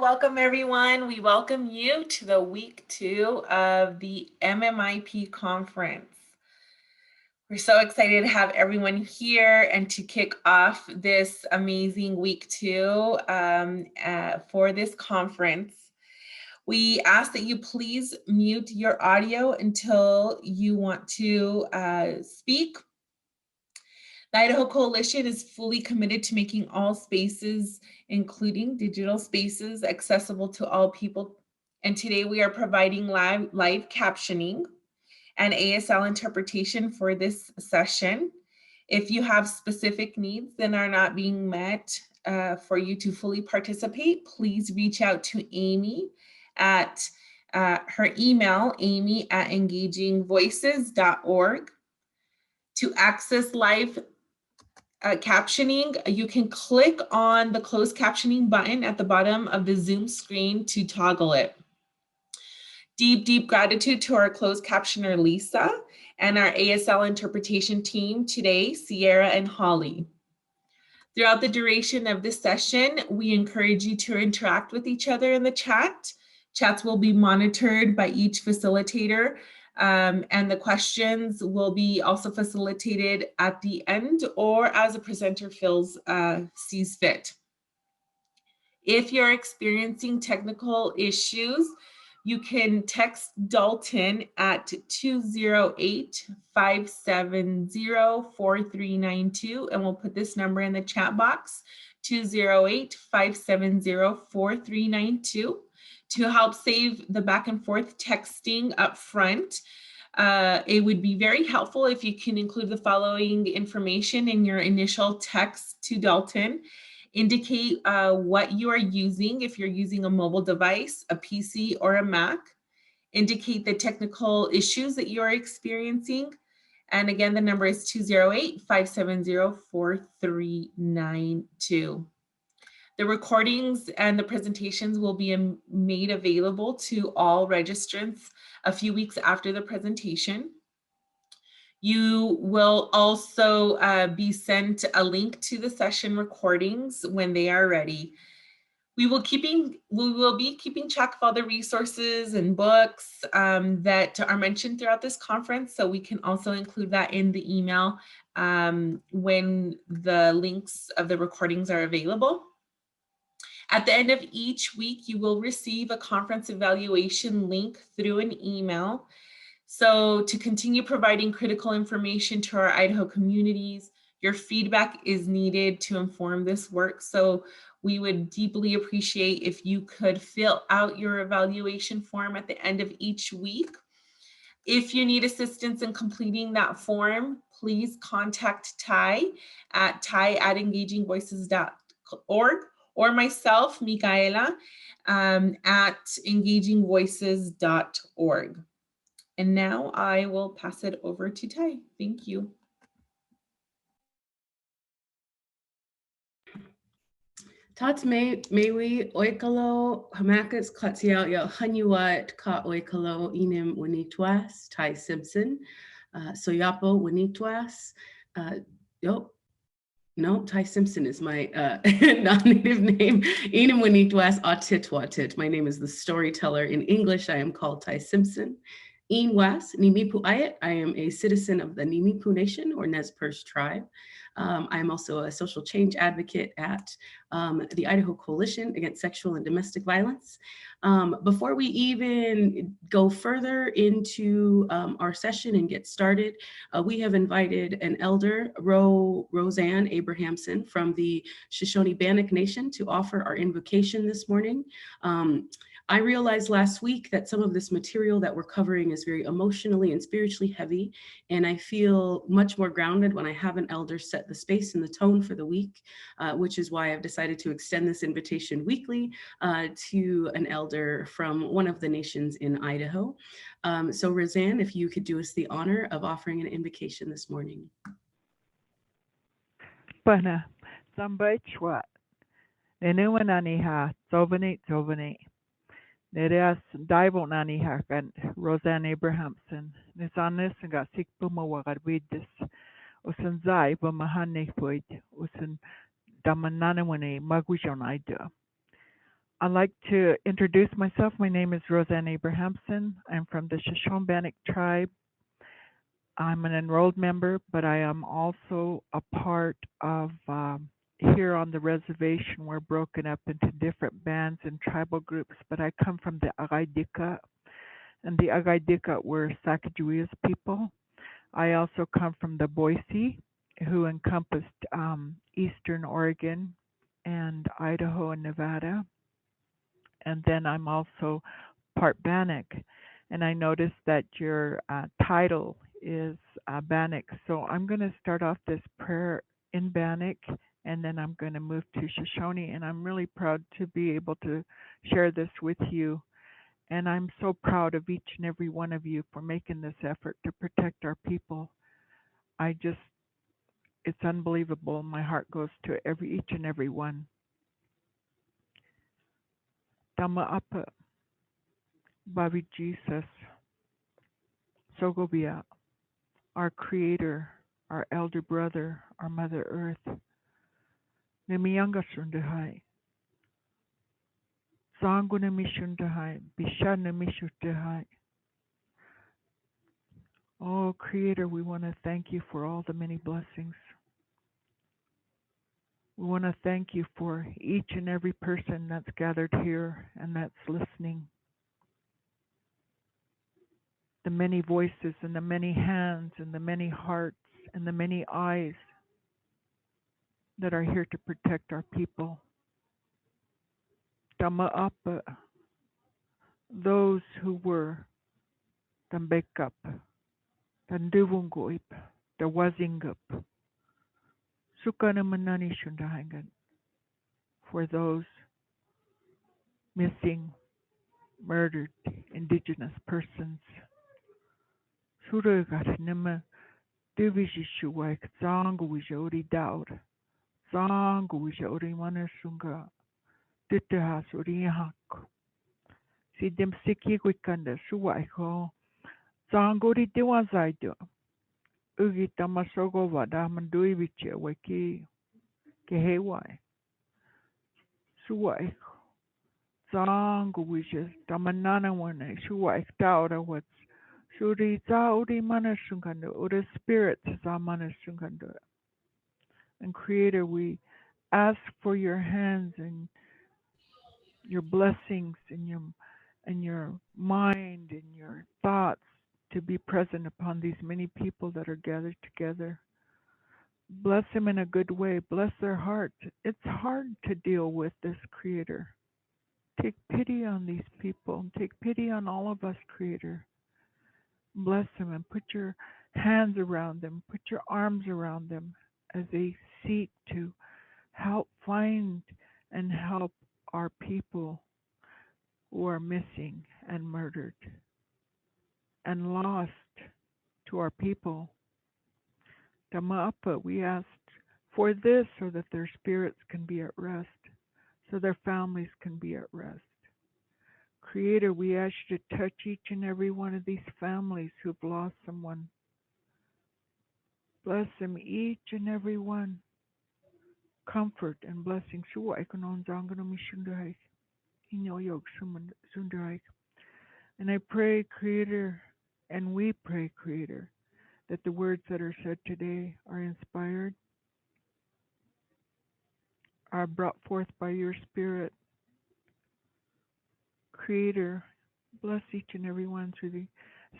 welcome everyone. We welcome you to the week 2 of the MMIP conference. We're so excited to have everyone here and to kick off this amazing week 2 for this conference. We ask that you please mute your audio until you want to speak. The Idaho Coalition is fully committed to making all spaces, including digital spaces, accessible to all people. And today we are providing live captioning and ASL interpretation for this session. If you have specific needs that are not being met for you to fully participate, please reach out to Amy at her email, amy@engagingvoices.org. To access live captioning, you can click on the closed captioning button at the bottom of the Zoom screen to toggle it. Deep gratitude to our closed captioner, Lisa, and our ASL interpretation team today, Sierra and Holly. Throughout the duration of this session, we encourage you to interact with each other in the chat. Chats will be monitored by each facilitator, and the questions will be also facilitated at the end or as a presenter sees fit. If you're experiencing technical issues, you can text Dalton at 208-570-4392, and we'll put this number in the chat box, 208-570-4392. To help save the back and forth texting up front, it would be very helpful if you can include the following information in your initial text to Dalton. Indicate what you are using, if you're using a mobile device, a PC, or a Mac. Indicate the technical issues that you're experiencing. And again, the number is 208-570-4392. The recordings and the presentations will be made available to all registrants a few weeks after the presentation. You will also be sent a link to the session recordings when they are ready. We will be keeping track of all the resources and books that are mentioned throughout this conference, so we can also include that in the email when the links of the recordings are available. At the end of each week, you will receive a conference evaluation link through an email. So to continue providing critical information to our Idaho communities, your feedback is needed to inform this work. So we would deeply appreciate if you could fill out your evaluation form at the end of each week. If you need assistance in completing that form, please contact Tai at engagingvoices.org. or myself, Micaela, at engagingvoices.org. And now I will pass it over to Tai. Thank you. Tats mewi oikalo hamakas katsiao yo hanyuat ka oikalo inim winitwas Tai Simpson soyapo winitwas No, Tai Simpson is my non-native name. Inim winitwas atitwatit. My name is the storyteller. In English, I am called Tai Simpson. Inwas Nimiipuu Ayat. I am a citizen of the Nimiipuu Nation or Nez Perce tribe. I am also a social change advocate at the Idaho Coalition Against Sexual and Domestic Violence. Before we even go further into our session and get started, we have invited an elder, Rosanne Abrahamson from the Shoshone-Bannock Nation, to offer our invocation this morning. I realized last week that some of this material that we're covering is very emotionally and spiritually heavy, and I feel much more grounded when I have an elder set the space and the tone for the week, which is why I've decided to extend this invitation weekly to an elder from one of the nations in Idaho. So Rosanne, if you could do us the honor of offering an invocation this morning. Pana, Samba Chwat, Nenuananiha, Zovanate. Nereas Divonani Hakan, Rosanne Abrahamson, Nisanis and got sick Bumawagadwidis, Usanzai, Bumahane Foid, Usan Damananawane, Magujon Ida. I'd like to introduce myself. My name is Rosanne Abrahamson. I'm from the Shoshone-Bannock tribe. I'm an enrolled member, but I am also a part of here on the reservation. We're broken up into different bands and tribal groups, but I come from the Agaidika, and the Agaidika were Sacagawea's people. I also come from the Boise, who encompassed eastern Oregon and Idaho and Nevada. And then I'm also part Bannock. And I noticed that your title is Bannock. So I'm going to start off this prayer in Bannock, and then I'm going to move to Shoshone. And I'm really proud to be able to share this with you. And I'm so proud of each and every one of you for making this effort to protect our people. I just, it's unbelievable. My heart goes to each and every one. Dama apa, Babi Jesus, Sogobia, our Creator, our Elder Brother, our Mother Earth. Nemiyanga Sundahai, Zangu Nemishundahai, Bisha Nemishundahai. Oh, Creator, we want to thank you for all the many blessings. We want to thank you for each and every person that's gathered here and that's listening. The many voices and the many hands and the many hearts and the many eyes that are here to protect our people. Dama'apa, those who were Dambekap, Danduvunguip, Dawazingup, Sukanamanani Shundahangan, for those missing, murdered Indigenous persons. Suragat Nima Divishishuak, Zanguishori Daud, Zanguishori Manasunga, Ditahas Urihak, Sidim Siki Wikanda, Suwaiko, Zanguri Diwazaido. Ugi tamasogo wada mandui viche weki kehewai. Suwaik zangu wishes tamanana wane suwaik taura wats suri zauri manasungando or the spirits za manasungando. And Creator, we ask for your hands and your blessings and your mind and your thoughts to be present upon these many people that are gathered together. Bless them in a good way. Bless their hearts. It's hard to deal with this, Creator. Take pity on these people. Take pity on all of us, Creator. Bless them and put your hands around them. Put your arms around them as they seek to help find and help our people who are missing and murdered and lost to our people. Tamapa, we asked for this so that their spirits can be at rest, so their families can be at rest. Creator, we ask you to touch each and every one of these families who've lost someone. Bless them, each and every one. Comfort and blessing. And I pray, Creator, and we pray, Creator, that the words that are said today are inspired, are brought forth by your Spirit. Creator, bless each and every one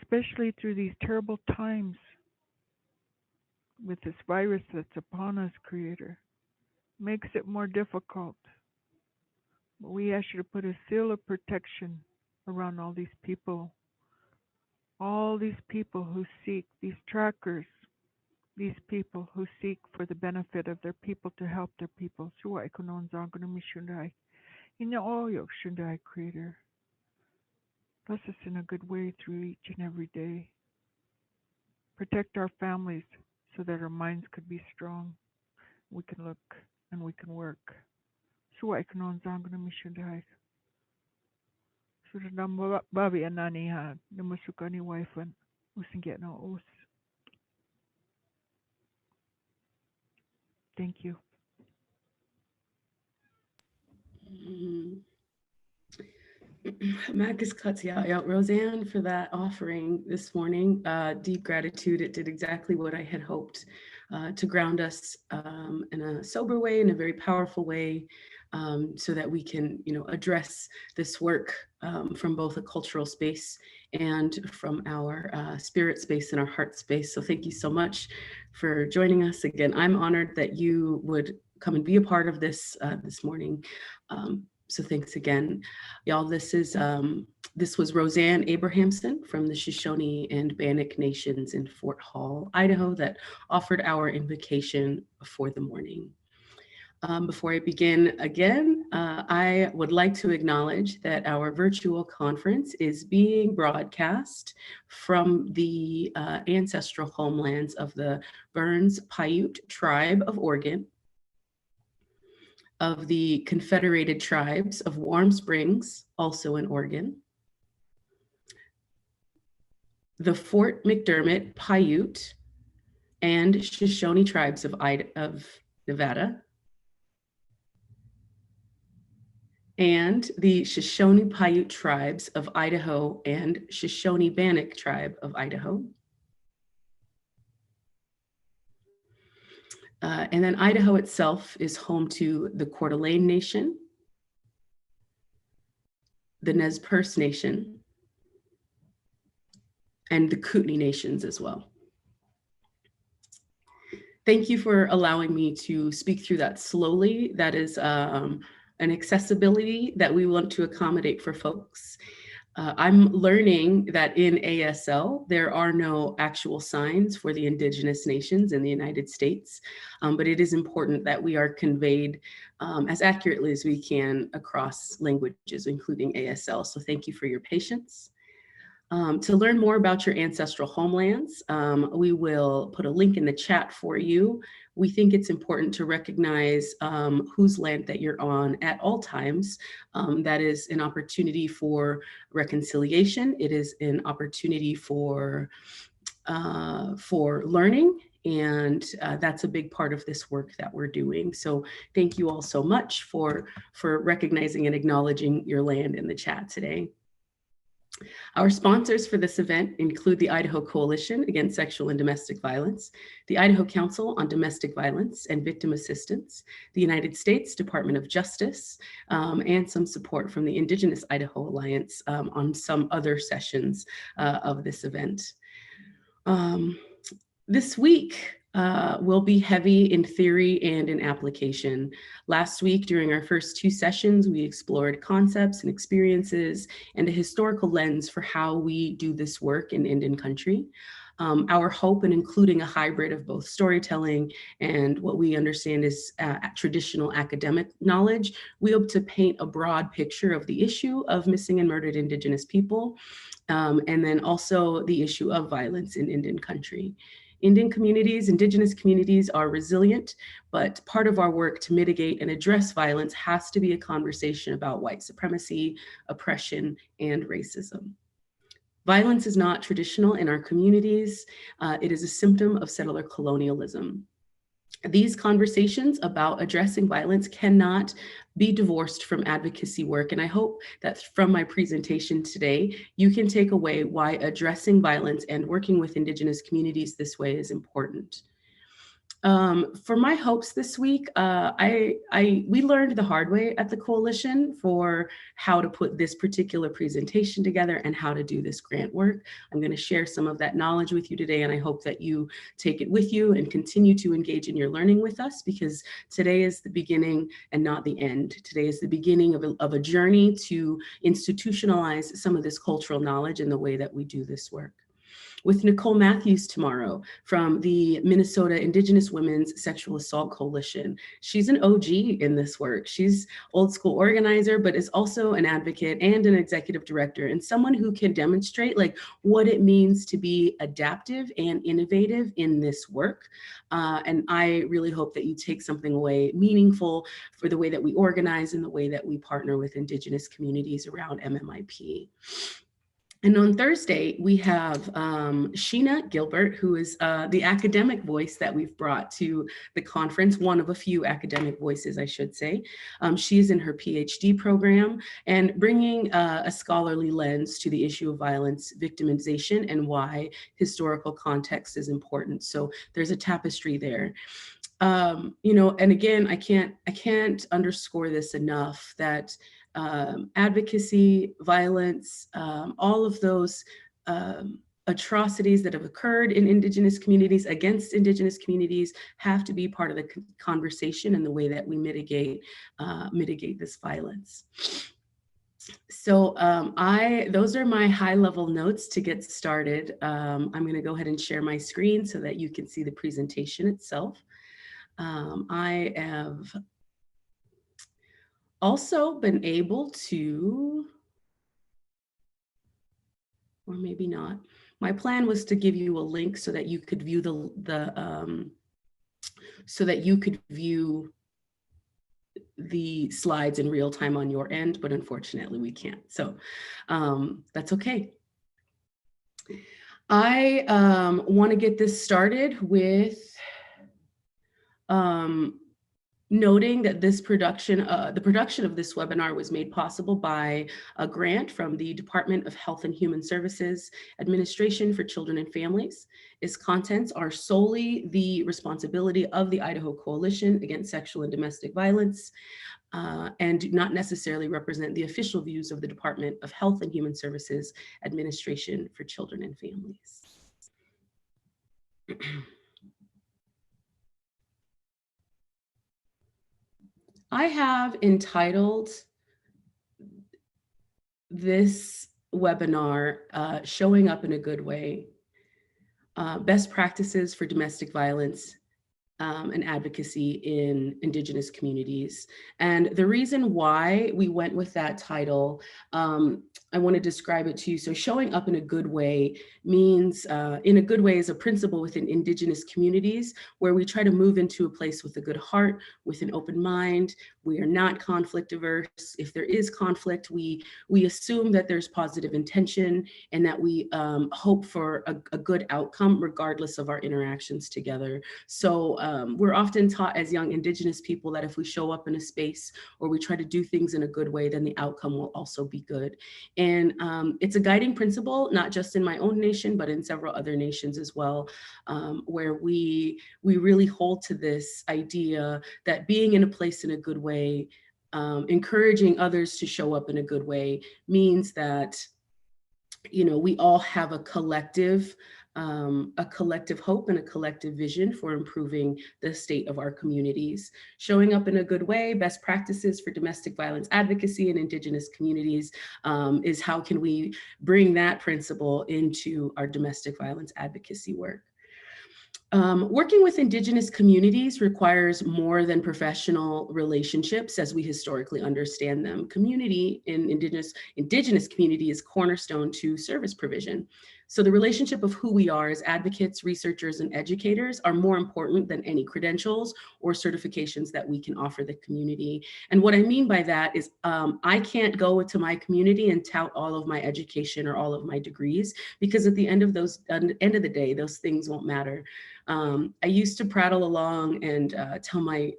especially through these terrible times with this virus that's upon us, Creator. Makes it more difficult. But we ask you to put a seal of protection around all these people who seek, these trackers, these people who seek for the benefit of their people to help their people. Creator. Bless us in a good way through each and every day. Protect our families so that our minds could be strong. We can look and we can work. Babi anani ha numusukani wifan usinget no us. Thank you. Marcus Cuts, yeah, Roseanne, for that offering this morning. Deep gratitude. It did exactly what I had hoped, to ground us in a sober way, in a very powerful way, so that we can, address this work from both a cultural space and from our spirit space and our heart space. So thank you so much for joining us again. I'm honored that you would come and be a part of this this morning. So thanks again. Y'all, this was Rosanne Abrahamson from the Shoshone and Bannock Nations in Fort Hall, Idaho, that offered our invocation for the morning. Before I begin again, I would like to acknowledge that our virtual conference is being broadcast from the ancestral homelands of the Burns Paiute Tribe of Oregon, of the Confederated Tribes of Warm Springs, also in Oregon, the Fort McDermott Paiute and Shoshone Tribes of Nevada, and the Shoshone Paiute Tribes of Idaho and Shoshone Bannock Tribe of Idaho. And then Idaho itself is home to the Coeur d'Alene Nation, the Nez Perce Nation, and the Kootenai Nations as well. Thank you for allowing me to speak through that slowly. That is an accessibility that we want to accommodate for folks. I'm learning that in ASL, there are no actual signs for the Indigenous nations in the United States, but it is important that we are conveyed as accurately as we can across languages, including ASL. So thank you for your patience. To learn more about your ancestral homelands, we will put a link in the chat for you. We think it's important to recognize whose land that you're on at all times. That is an opportunity for reconciliation. It is an opportunity for learning. And that's a big part of this work that we're doing. So thank you all so much for recognizing and acknowledging your land in the chat today. Our sponsors for this event include the Idaho Coalition Against Sexual and Domestic Violence, the Idaho Council on Domestic Violence and Victim Assistance, the United States Department of Justice, and some support from the Indigenous Idaho Alliance on some other sessions of this event. This week will be heavy in theory and in application. Last week, during our first two sessions, we explored concepts and experiences and a historical lens for how we do this work in Indian country. Our hope in including a hybrid of both storytelling and what we understand is traditional academic knowledge, we hope to paint a broad picture of the issue of missing and murdered Indigenous people, and then also the issue of violence in Indian country. Indigenous communities are resilient, but part of our work to mitigate and address violence has to be a conversation about white supremacy, oppression, and racism. Violence is not traditional in our communities. It is a symptom of settler colonialism. These conversations about addressing violence cannot be divorced from advocacy work. And I hope that from my presentation today, you can take away why addressing violence and working with Indigenous communities this way is important. For my hopes this week, we learned the hard way at the coalition for how to put this particular presentation together and how to do this grant work. I'm going to share some of that knowledge with you today, and I hope that you take it with you and continue to engage in your learning with us, because today is the beginning and not the end. Today is the beginning of a journey to institutionalize some of this cultural knowledge in the way that we do this work. With Nicole Matthews tomorrow from the Minnesota Indigenous Women's Sexual Assault Coalition. She's an OG in this work. She's old school organizer, but is also an advocate and an executive director, and someone who can demonstrate like what it means to be adaptive and innovative in this work. And I really hope that you take something away meaningful for the way that we organize and the way that we partner with Indigenous communities around MMIP. And on Thursday, we have Sheena Gilbert, who is the academic voice that we've brought to the conference, one of a few academic voices, I should say. She is in her PhD program and bringing a scholarly lens to the issue of violence, victimization, and why historical context is important. So there's a tapestry there. You know, and again, I can't underscore this enough that advocacy, violence, all of those atrocities that have occurred in Indigenous communities against Indigenous communities have to be part of the conversation and the way that we mitigate this violence. So those are my high level notes to get started. I'm going to go ahead and share my screen so that you can see the presentation itself. I have also been able to, or maybe not. My plan was to give you a link so that you could view the slides in real time on your end, but unfortunately we can't. So that's okay. I want to get this started with noting that this production, the production of this webinar was made possible by a grant from the Department of Health and Human Services Administration for Children and Families. Its contents are solely the responsibility of the Idaho Coalition Against Sexual and Domestic Violence, and do not necessarily represent the official views of the Department of Health and Human Services Administration for Children and Families. I have entitled this webinar, Showing Up in a Good Way, Best Practices for Domestic Violence and Advocacy in Indigenous Communities. And the reason why we went with that title, I want to describe it to you. So showing up in a good way means, in a good way is a principle within Indigenous communities where we try to move into a place with a good heart, with an open mind. We are not conflict averse. If there is conflict, we assume that there's positive intention and that we hope for a good outcome regardless of our interactions together. So we're often taught as young Indigenous people that if we show up in a space or we try to do things in a good way, then the outcome will also be good. And it's a guiding principle, not just in my own nation, but in several other nations as well, where we really hold to this idea that being in a place in a good way, encouraging others to show up in a good way means that, you know, we all have a collective hope and a collective vision for improving the state of our communities. Showing up in a good way, best practices for domestic violence advocacy in Indigenous communities is how can we bring that principle into our domestic violence advocacy work. Working with Indigenous communities requires more than professional relationships as we historically understand them. Community in Indigenous community is cornerstone to service provision. So the relationship of who we are as advocates, researchers, and educators are more important than any credentials or certifications that we can offer the community. And what I mean by that is I can't go to my community and tout all of my education or all of my degrees, because at the end of the day, those things won't matter. I used to prattle along and tell my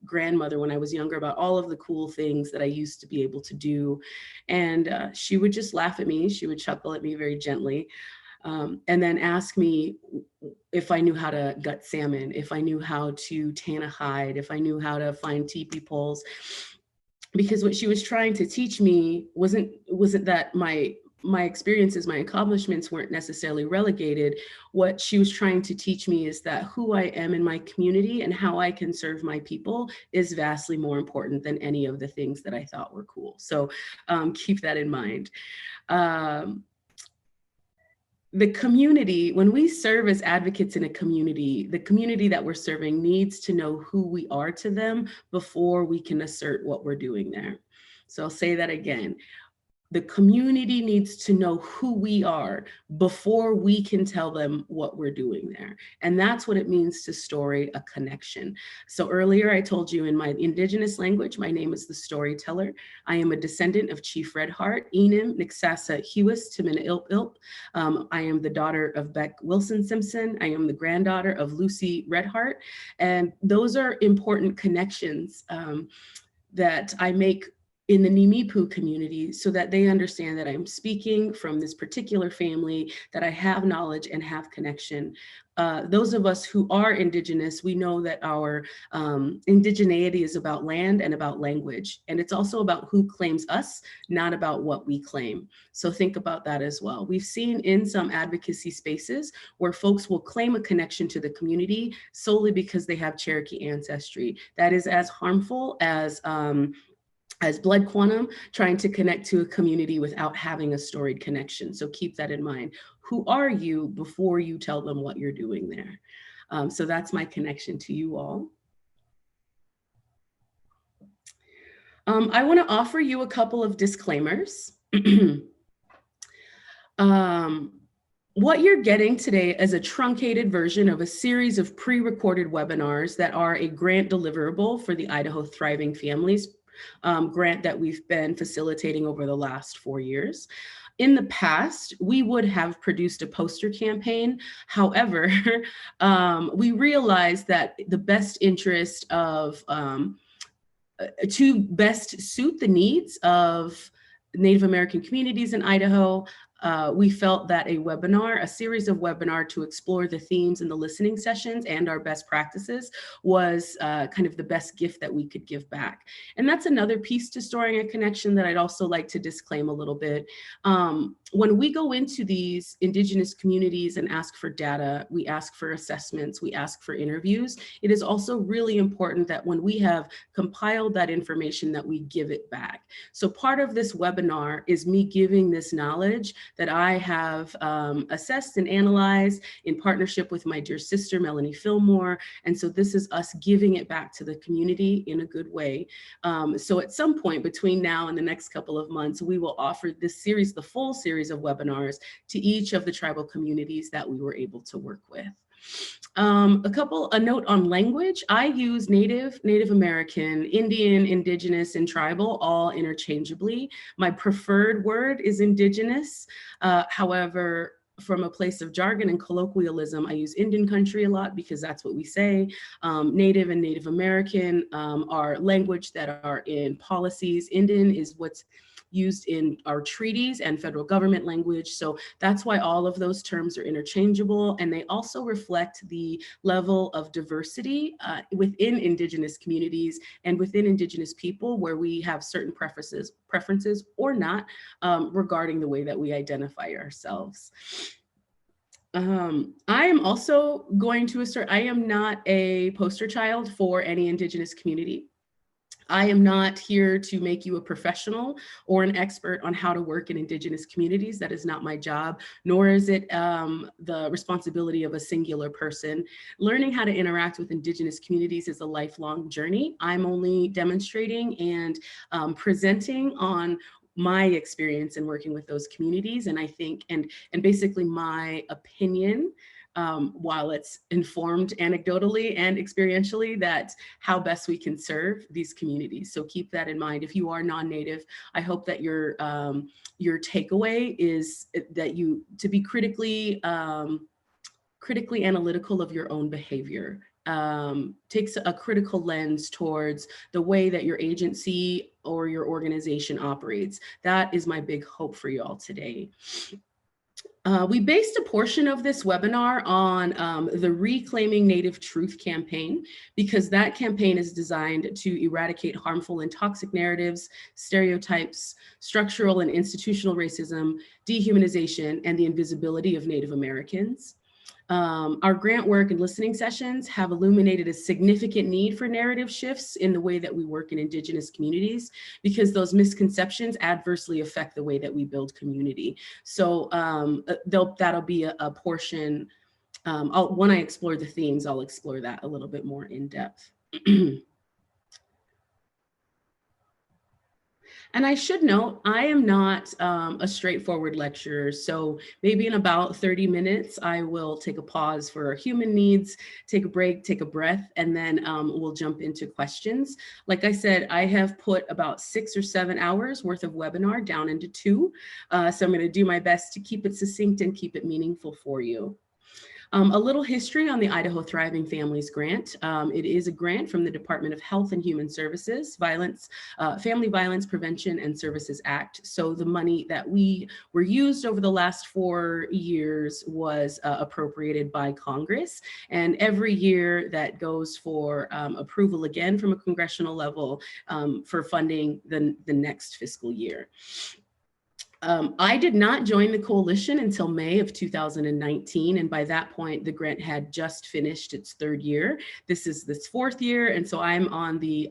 grandmother when I was younger about all of the cool things that I used to be able to do. And she would just laugh at me. She would chuckle at me very gently. And then ask me if I knew how to gut salmon, if I knew how to tan a hide, if I knew how to find teepee poles. Because what she was trying to teach me wasn't that my experiences, my accomplishments weren't necessarily relegated. What she was trying to teach me is that who I am in my community and how I can serve my people is vastly more important than any of the things that I thought were cool. So keep that in mind. The community, when we serve as advocates in a community, the community that we're serving needs to know who we are to them before we can assert what we're doing there. So I'll say that again. the community needs to know who we are before we can tell them what we're doing there. And that's what it means to story a connection. So earlier I told you in my Indigenous language, my name is the storyteller. I am a descendant of Chief Red Heart, Enim Nixasa Hewis Timina Ilp Ilp. I am the daughter of Beck Wilson Simpson. I am the granddaughter of Lucy Red Heart. And those are important connections that I make in the Nimiipuu community so that they understand that I'm speaking from this particular family, that I have knowledge and have connection. Those of us who are Indigenous, we know that our indigeneity is about land and about language. And it's also about who claims us, not about what we claim. So think about that as well. We've seen in some advocacy spaces where folks will claim a connection to the community solely because they have Cherokee ancestry. That is as harmful as blood quantum, trying to connect to a community without having a storied connection. So keep that in mind. Who are you before you tell them what you're doing there? So that's my connection to you all. I want to offer you a couple of disclaimers. What you're getting today is a truncated version of a series of pre-recorded webinars that are a grant deliverable for the Idaho Thriving Families grant that we've been facilitating over the last 4 years. In the past, we would have produced a poster campaign. However, we realized that the best interest of, to best suit the needs of Native American communities in Idaho, we felt that a series of webinar to explore the themes and the listening sessions and our best practices was kind of the best gift that we could give back. And that's another piece to storing a connection that I'd also like to disclaim a little bit. When we go into these Indigenous communities and ask for data, we ask for assessments, we ask for interviews, it is also really important that when we have compiled that information that we give it back. So part of this webinar is me giving this knowledge that I have assessed and analyzed in partnership with my dear sister, Melanie Fillmore. And so this is us giving it back to the community in a good way. So at some point between now and the next couple of months, we will offer this series, the full series of webinars to each of the tribal communities that we were able to work with. A note on language. I use Native, Native American, Indian, Indigenous, and tribal all interchangeably. My preferred word is Indigenous. However, from a place of jargon and colloquialism, I use Indian country a lot because that's what we say. Native and Native American are language that are in policies. Indian is what's used in our treaties and federal government language. So that's why all of those terms are interchangeable. And they also reflect the level of diversity within Indigenous communities and within Indigenous people, where we have certain preferences or not regarding the way that we identify ourselves. I am also going to assert, I am not a poster child for any Indigenous community. I am not here to make you a professional or an expert on how to work in Indigenous communities. That is not my job, nor is it the responsibility of a singular person. Learning how to interact with Indigenous communities is a lifelong journey. I'm only demonstrating and presenting on my experience in working with those communities. And I think, and basically my opinion, while it's informed anecdotally and experientially, that how best we can serve these communities. So keep that in mind. If you are non-Native, I hope that your takeaway is that you to be critically analytical of your own behavior. Takes a critical lens towards the way that your agency or your organization operates. That is my big hope for you all today. We based a portion of this webinar on the Reclaiming Native Truth campaign, because that campaign is designed to eradicate harmful and toxic narratives, stereotypes, structural and institutional racism, dehumanization, and the invisibility of Native Americans. Our grant work and listening sessions have illuminated a significant need for narrative shifts in the way that we work in Indigenous communities, because those misconceptions adversely affect the way that we build community. So that'll be a portion. When I explore the themes, I'll explore that a little bit more in depth. And I should note, I am not a straightforward lecturer. So maybe in about 30 minutes, I will take a pause for human needs, take a break, take a breath, and then we'll jump into questions. Like I said, I have put about 6 or 7 hours worth of webinar down into 2. So I'm going to do my best to keep it succinct and keep it meaningful for you. A little history on the Idaho Thriving Families grant. It is a grant from the Department of Health and Human Services, Family Violence Prevention and Services Act. So the money that we were used over the last 4 years was appropriated by Congress. And every year that goes for approval again from a congressional level for funding the next fiscal year. I did not join the coalition until May of 2019. And by that point, the grant had just finished its 3rd year. This is this 4th year. And so I'm on the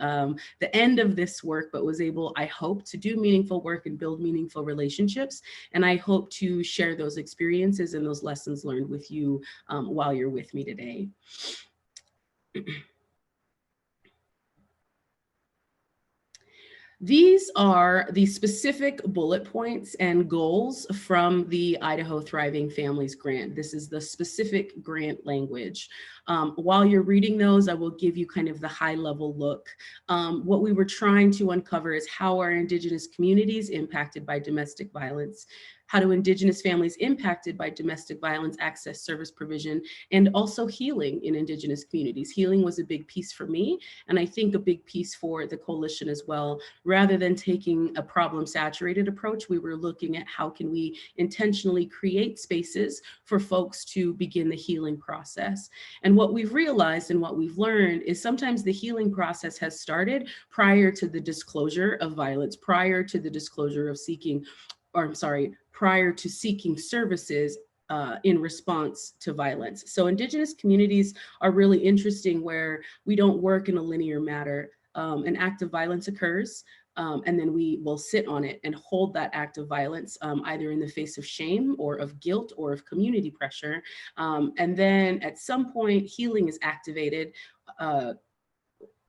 end of this work, but was able, I hope, to do meaningful work and build meaningful relationships. And I hope to share those experiences and those lessons learned with you while you're with me today. These are the specific bullet points and goals from the Idaho Thriving Families grant. This is the specific grant language. While you're reading those, I will give you kind of the high level look. What we were trying to uncover is how are Indigenous communities impacted by domestic violence? How do Indigenous families impacted by domestic violence access service provision and also healing in Indigenous communities? Healing was a big piece for me, and I think a big piece for the coalition as well. Rather than taking a problem-saturated approach, we were looking at how can we intentionally create spaces for folks to begin the healing process. And what we've realized and what we've learned is sometimes the healing process has started prior to the disclosure of violence, prior to the disclosure of prior to seeking services in response to violence. So Indigenous communities are really interesting where we don't work in a linear manner. An act of violence occurs, and then we will sit on it and hold that act of violence, either in the face of shame or of guilt or of community pressure. And then at some point, healing is activated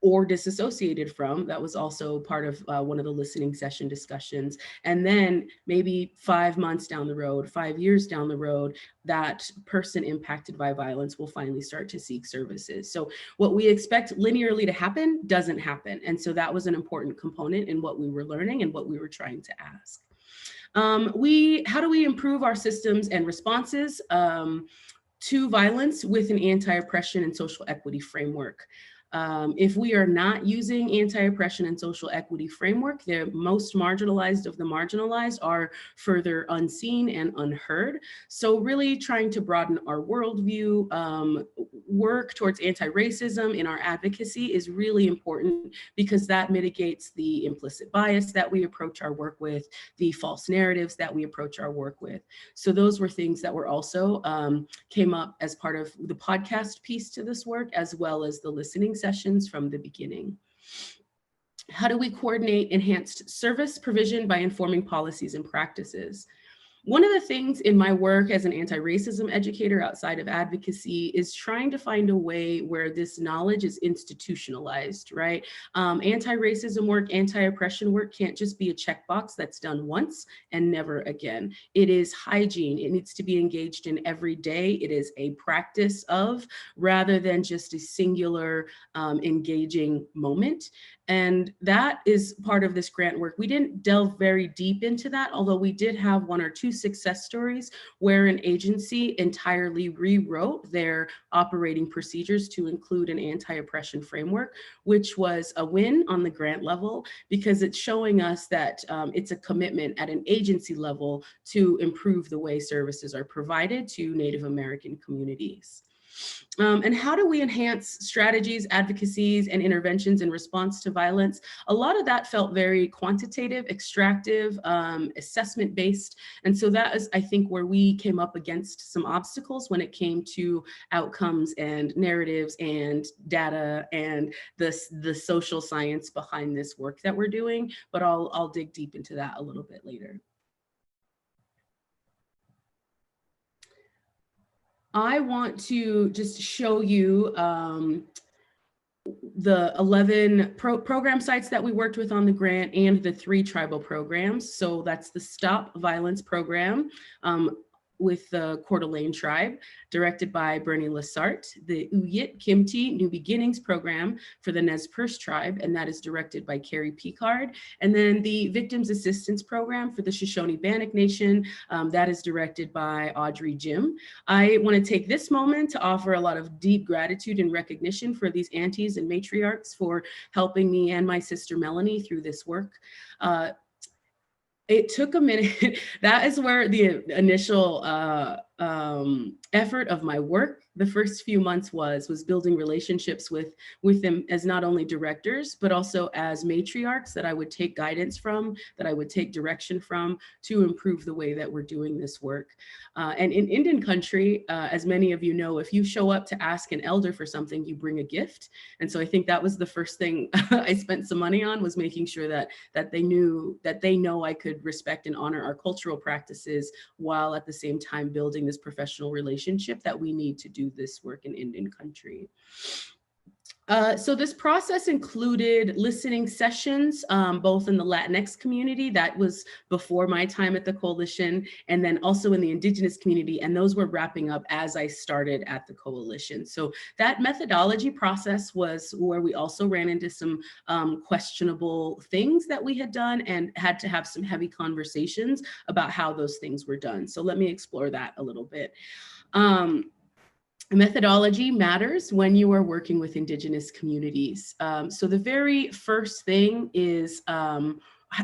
or disassociated from. That was also part of one of the listening session discussions. And then maybe 5 months down the road, 5 years down the road, that person impacted by violence will finally start to seek services. So what we expect linearly to happen doesn't happen. And so that was an important component in what we were learning and what we were trying to ask. How do we improve our systems and responses to violence with an anti-oppression and social equity framework? If we are not using anti-oppression and social equity framework, the most marginalized of the marginalized are further unseen and unheard. So really trying to broaden our worldview, work towards anti-racism in our advocacy is really important because that mitigates the implicit bias that we approach our work with, the false narratives that we approach our work with. So those were things that were also came up as part of the podcast piece to this work, as well as the listening sessions from the beginning. How do we coordinate enhanced service provision by informing policies and practices? One of the things in my work as an anti-racism educator outside of advocacy is trying to find a way where this knowledge is institutionalized, right? Anti-racism work, anti-oppression work can't just be a checkbox that's done once and never again. It is hygiene. It needs to be engaged in every day. It is a practice of, rather than just a singular engaging moment. And that is part of this grant work. We didn't delve very deep into that, although we did have 1 or 2 success stories where an agency entirely rewrote their operating procedures to include an anti-oppression framework, which was a win on the grant level because it's showing us that it's a commitment at an agency level to improve the way services are provided to Native American communities. And how do we enhance strategies, advocacies, and interventions in response to violence? A lot of that felt very quantitative, extractive, assessment-based. And so that is, I think, where we came up against some obstacles when it came to outcomes and narratives and data and the social science behind this work that we're doing. But I'll dig deep into that a little bit later. I want to just show you the 11 program sites that we worked with on the grant and the 3 tribal programs. So that's the Stop Violence program with the Coeur d'Alene tribe, directed by Bernie Lassart, the Uyit Kimti New Beginnings program for the Nez Perce tribe, and that is directed by Carrie Picard. And then the Victims Assistance program for the Shoshone-Bannock Nation, that is directed by Audrey Jim. I want to take this moment to offer a lot of deep gratitude and recognition for these aunties and matriarchs for helping me and my sister Melanie through this work. It took a minute. That is where the initial effort of my work, the first few months was building relationships with them as not only directors, but also as matriarchs that I would take guidance from, that I would take direction from to improve the way that we're doing this work. And in Indian country, as many of you know, if you show up to ask an elder for something, you bring a gift. And so I think that was the first thing I spent some money on, was making sure that they know I could respect and honor our cultural practices while at the same time building this professional relationship that we need to do this work in Indian country. So this process included listening sessions, both in the Latinx community, that was before my time at the coalition, and then also in the Indigenous community, and those were wrapping up as I started at the coalition. So that methodology process was where we also ran into some questionable things that we had done and had to have some heavy conversations about how those things were done. So let me explore that a little bit. Methodology matters when you are working with Indigenous communities. So the very first thing is,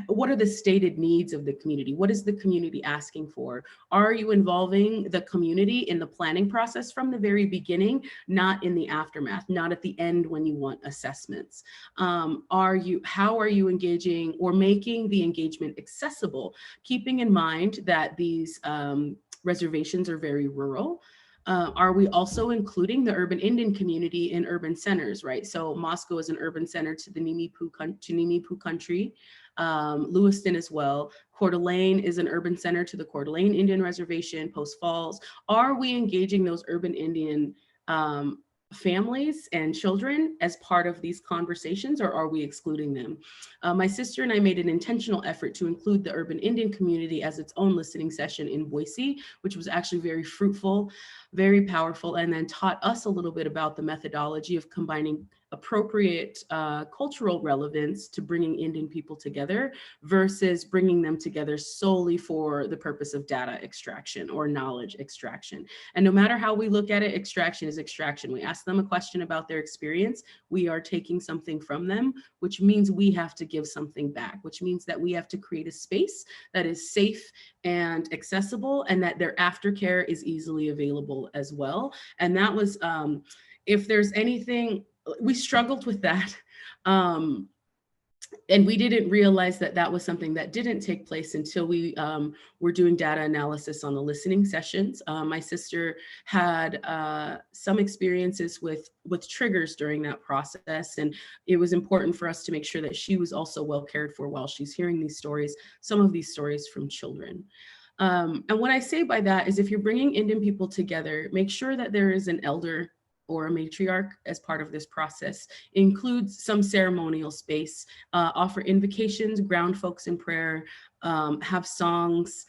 what are the stated needs of the community? What is the community asking for? Are you involving the community in the planning process from the very beginning, not in the aftermath, not at the end when you want assessments? How are you engaging or making the engagement accessible, keeping in mind that these reservations are very rural? Are we also including the urban Indian community in urban centers, right? So Moscow is an urban center to the Nimiipuu country, Lewiston as well. Coeur d'Alene is an urban center to the Coeur d'Alene Indian Reservation, Post Falls. Are we engaging those urban Indian families and children as part of these conversations, or are we excluding them? My sister and I made an intentional effort to include the urban Indian community as its own listening session in Boise, which was actually very fruitful, very powerful, and then taught us a little bit about the methodology of combining appropriate cultural relevance to bringing Indian people together versus bringing them together solely for the purpose of data extraction or knowledge extraction. And no matter how we look at it, extraction is extraction. We ask them a question about their experience, we are taking something from them, which means we have to give something back, which means that we have to create a space that is safe and accessible, and that their aftercare is easily available as well. And that was, if there's anything, we struggled with that. And we didn't realize that that was something that didn't take place until we were doing data analysis on the listening sessions. My sister had some experiences with triggers during that process, and it was important for us to make sure that she was also well cared for while she's hearing these stories, some of these stories from children. And what I say by that is, if you're bringing Indian people together, make sure that there is an elder or a matriarch as part of this process. Includes some ceremonial space, offer invocations, ground folks in prayer, have songs,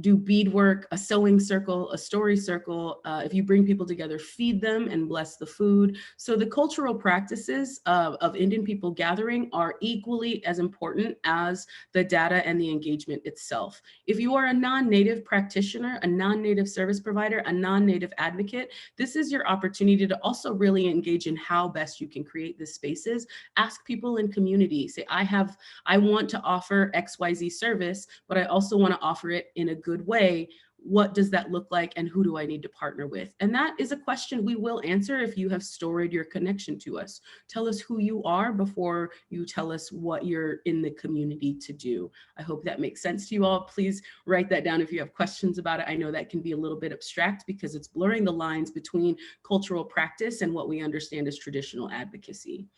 do beadwork, a sewing circle, a story circle. If you bring people together, feed them and bless the food. So the cultural practices of Indian people gathering are equally as important as the data and the engagement itself. If you are a non-native practitioner, a non-native service provider, a non-native advocate, this is your opportunity to also really engage in how best you can create these spaces. Ask people in community, say, I want to offer XYZ service, but I also want to offer it in a good way. What does that look like, and who do I need to partner with? And that is a question we will answer if you have storied your connection to us. Tell us who you are before you tell us what you're in the community to do. I hope that makes sense to you all. Please write that down if you have questions about it. I know that can be a little bit abstract because it's blurring the lines between cultural practice and what we understand as traditional advocacy.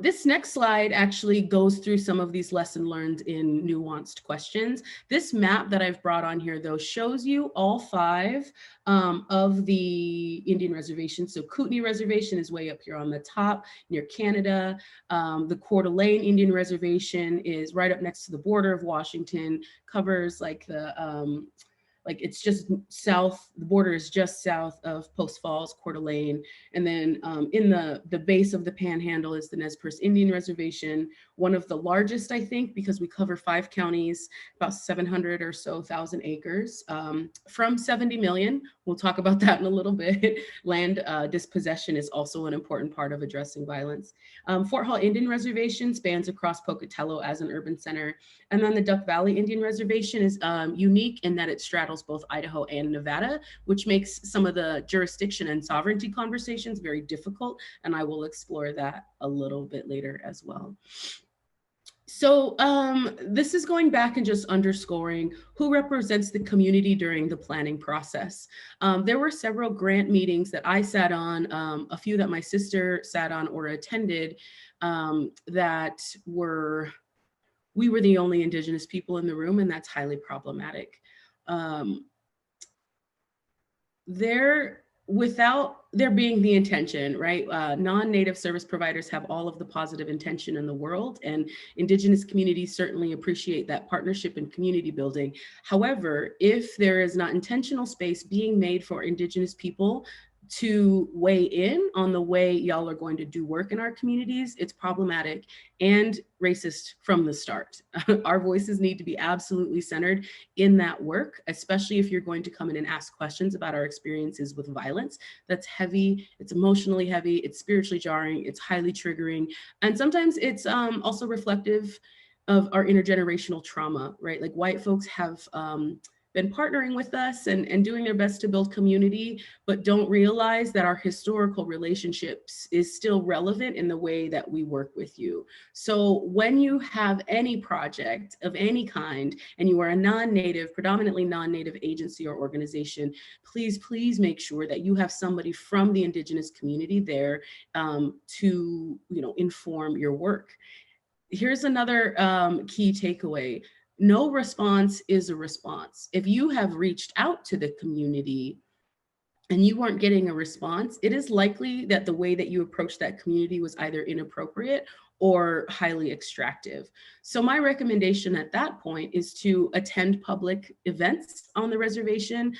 This next slide actually goes through some of these lessons learned in nuanced questions. This map that I've brought on here, though, shows you all 5 of the Indian reservations. So Kootenai Reservation is way up here on the top near Canada. The Coeur d'Alene Indian Reservation is right up next to the border of Washington, covers like it's just south, the border is just south of Post Falls, Coeur d'Alene. And then in the base of the panhandle is the Nez Perce Indian Reservation, one of the largest, I think, because we cover 5 counties, about 700 or so thousand acres, from 70 million. We'll talk about that in a little bit. Land dispossession is also an important part of addressing violence. Fort Hall Indian Reservation spans across Pocatello as an urban center. And then the Duck Valley Indian Reservation is unique in that it straddles both Idaho and Nevada, which makes some of the jurisdiction and sovereignty conversations very difficult. And I will explore that a little bit later as well. So this is going back and just underscoring who represents the community during the planning process. There were several grant meetings that I sat on, a few that my sister sat on or attended, that we were the only Indigenous people in the room, and that's highly problematic. Without there being the intention, right? Non-Native service providers have all of the positive intention in the world, and Indigenous communities certainly appreciate that partnership and community building. However, if there is not intentional space being made for Indigenous people to weigh in on the way y'all are going to do work in our communities, it's problematic and racist from the start. Our voices need to be absolutely centered in that work, especially if you're going to come in and ask questions about our experiences with violence. That's heavy, it's emotionally heavy, it's spiritually jarring, it's highly triggering, and sometimes it's also reflective of our intergenerational trauma, right? Like white folks have been partnering with us and doing their best to build community, but don't realize that our historical relationships is still relevant in the way that we work with you. So when you have any project of any kind, and you are a non-Native, predominantly non-Native agency or organization, please, please make sure that you have somebody from the Indigenous community there to, inform your work. Here's another key takeaway. No response is a response. If you have reached out to the community and you weren't getting a response, it is likely that the way that you approached that community was either inappropriate or highly extractive. So my recommendation at that point is to attend public events on the reservation,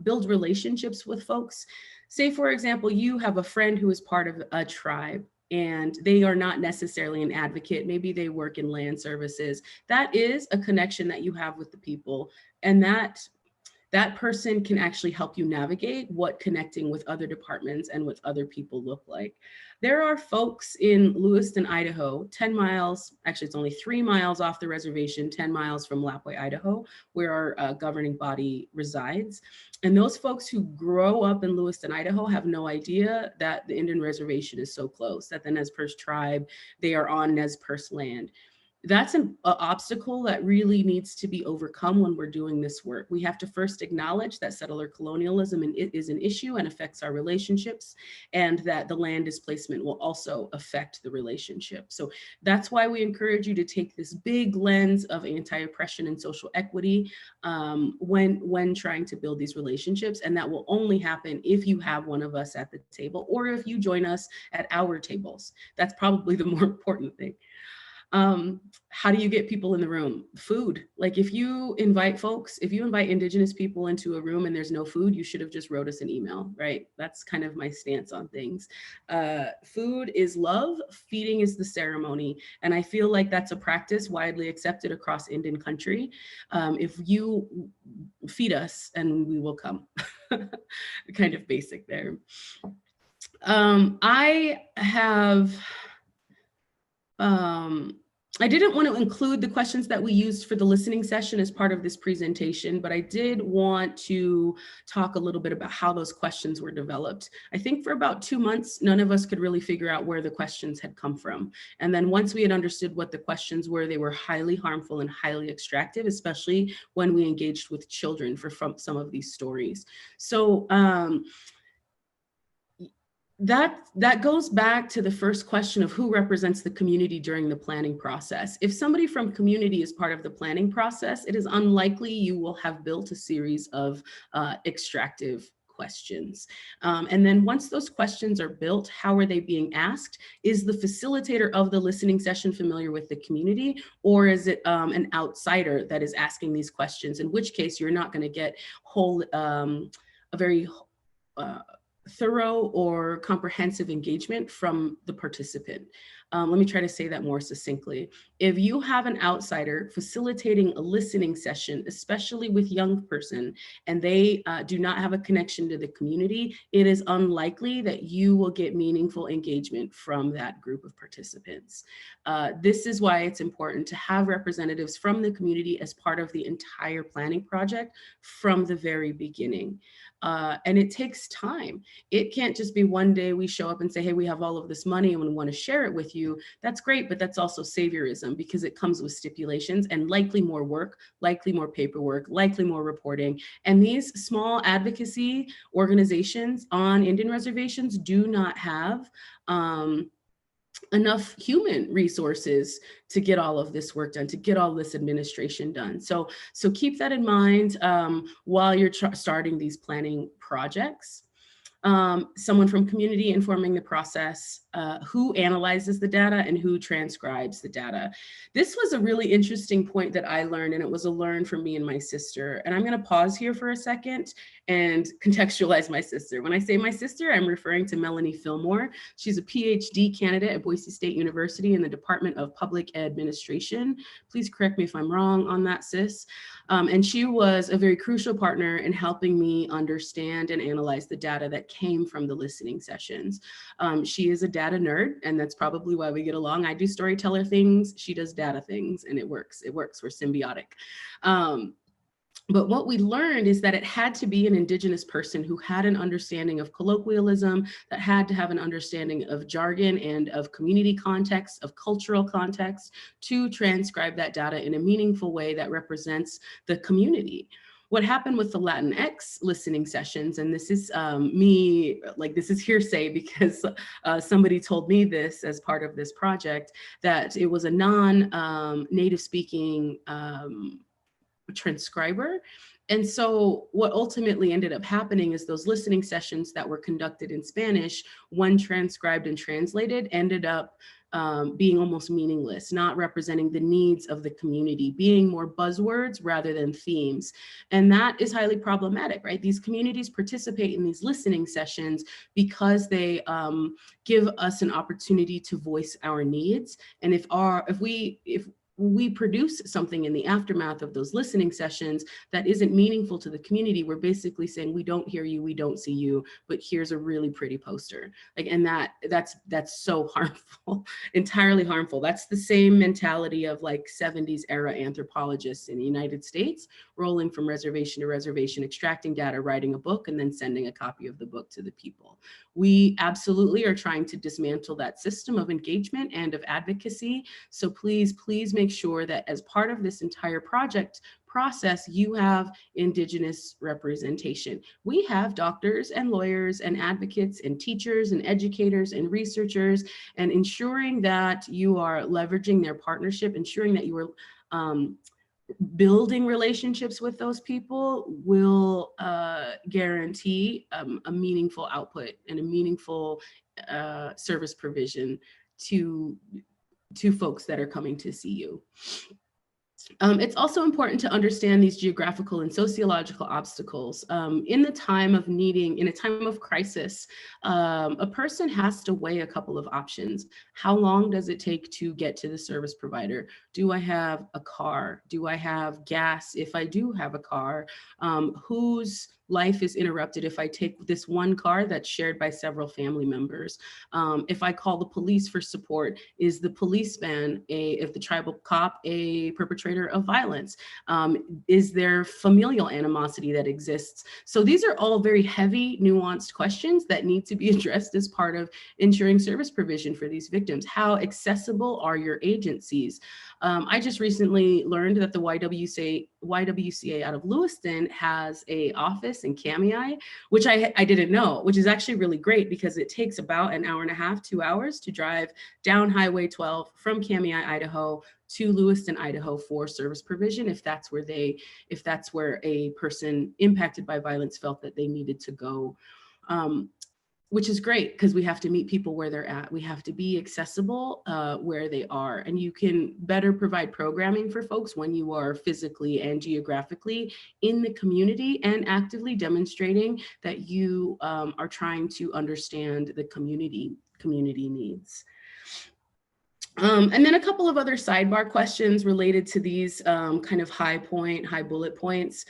build relationships with folks. Say, for example, you have a friend who is part of a tribe, and they are not necessarily an advocate. Maybe they work in land services. That is a connection that you have with the people, and that person can actually help you navigate what connecting with other departments and with other people look like. There are folks in Lewiston, Idaho, 10 miles, actually it's only 3 miles off the reservation, 10 miles from Lapwai, Idaho, where our governing body resides. And those folks who grow up in Lewiston, Idaho have no idea that the Indian reservation is so close, that the Nez Perce tribe, they are on Nez Perce land. That's an obstacle that really needs to be overcome when we're doing this work. We have to first acknowledge that settler colonialism is an issue and affects our relationships, and that the land displacement will also affect the relationship. So that's why we encourage you to take this big lens of anti-oppression and social equity when trying to build these relationships. And that will only happen if you have one of us at the table, or if you join us at our tables. That's probably the more important thing. How do you get people in the room? Food. Like if you invite Indigenous people into a room and there's no food, you should have just wrote us an email, right? That's kind of my stance on things. Food is love, feeding is the ceremony. And I feel like that's a practice widely accepted across Indian country. If you feed us and we will come, kind of basic there. I didn't want to include the questions that we used for the listening session as part of this presentation, but I did want to talk a little bit about how those questions were developed. I think for about 2 months, none of us could really figure out where the questions had come from. And then once we had understood what the questions were, they were highly harmful and highly extractive, especially when we engaged with children from some of these stories. So That goes back to the first question of who represents the community during the planning process. If somebody from community is part of the planning process, it is unlikely you will have built a series of extractive questions. And then once those questions are built, how are they being asked? Is the facilitator of the listening session familiar with the community, or is it an outsider that is asking these questions? In which case you're not going to get a very thorough or comprehensive engagement from the participant. Let me try to say that more succinctly. If you have an outsider facilitating a listening session, especially with young person, and they do not have a connection to the community, it is unlikely that you will get meaningful engagement from that group of participants. This is why it's important to have representatives from the community as part of the entire planning project from the very beginning. And it takes time. It can't just be one day we show up and say, hey, we have all of this money and we want to share it with you. That's great, but that's also saviorism because it comes with stipulations and likely more work, likely more paperwork, likely more reporting. And these small advocacy organizations on Indian reservations do not have enough human resources to get all of this work done, to get all this administration done. So keep that in mind while you're starting these planning projects. Someone from community informing the process, who analyzes the data and who transcribes the data. This was a really interesting point that I learned, and it was a learn for me and my sister. And I'm going to pause here for a second and contextualize my sister. When I say my sister, I'm referring to Melanie Fillmore. She's a PhD candidate at Boise State University in the Department of Public Administration. Please correct me if I'm wrong on that, sis. And she was a very crucial partner in helping me understand and analyze the data that came from the listening sessions. She is a data nerd, and that's probably why we get along. I do storyteller things, she does data things, and it works. It works. We're symbiotic. But what we learned is that it had to be an Indigenous person who had an understanding of colloquialism, that had to have an understanding of jargon and of community context, of cultural context, to transcribe that data in a meaningful way that represents the community. What happened with the Latinx listening sessions, and this is this is hearsay because somebody told me this as part of this project, that it was a non-native speaking transcriber. And so what ultimately ended up happening is those listening sessions that were conducted in Spanish, when transcribed and translated, ended up being almost meaningless, not representing the needs of the community, being more buzzwords rather than themes. And that is highly problematic, right? These communities participate in these listening sessions because they give us an opportunity to voice our needs. And if we produce something in the aftermath of those listening sessions that isn't meaningful to the community, we're basically saying, we don't hear you, we don't see you, but here's a really pretty poster. Like, and that's so harmful, entirely harmful. That's the same mentality of like 70s era anthropologists in the United States, rolling from reservation to reservation, extracting data, writing a book, and then sending a copy of the book to the people. We absolutely are trying to dismantle that system of engagement and of advocacy. So please make sure that as part of this entire project process, you have Indigenous representation. We have doctors and lawyers and advocates and teachers and educators and researchers, and ensuring that you are leveraging their partnership, ensuring that you are building relationships with those people will guarantee a meaningful output and a meaningful service provision to folks that are coming to see you. It's also important to understand these geographical and sociological obstacles. In a time of crisis, a person has to weigh a couple of options. How long does it take to get to the service provider? Do I have a car? Do I have gas if I do have a car? Whose life is interrupted if I take this one car that's shared by several family members? If I call the police for support, is the policeman, if the tribal cop, a perpetrator of violence? Is there familial animosity that exists? So these are all very heavy, nuanced questions that need to be addressed as part of ensuring service provision for these victims. How accessible are your agencies? I just recently learned that the YWCA out of Lewiston has an office office in Kamiai, which I didn't know, which is actually really great because it takes about an hour and a half, 2 hours to drive down Highway 12 from Kamiai, Idaho to Lewiston, Idaho for service provision, if that's where a person impacted by violence felt that they needed to go. Which is great because we have to meet people where they're at. We have to be accessible where they are. And you can better provide programming for folks when you are physically and geographically in the community and actively demonstrating that you are trying to understand the community needs. And then a couple of other sidebar questions related to these kind of high bullet points.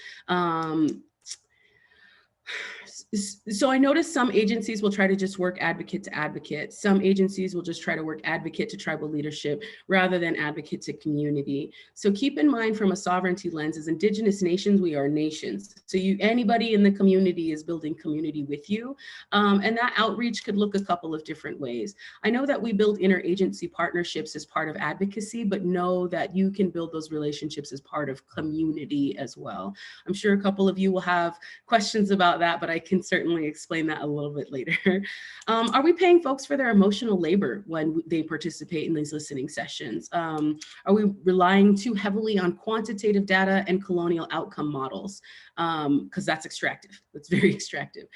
So I noticed some agencies will try to just work advocate to advocate. Some agencies will just try to work advocate to tribal leadership rather than advocate to community. So keep in mind from a sovereignty lens, as Indigenous nations, we are nations. So anybody in the community is building community with you. And that outreach could look a couple of different ways. I know that we build interagency partnerships as part of advocacy, but know that you can build those relationships as part of community as well. I'm sure a couple of you will have questions about that, but I can certainly explain that a little bit later. Are we paying folks for their emotional labor when they participate in these listening sessions? Are we relying too heavily on quantitative data and colonial outcome models? Because that's extractive, that's very extractive.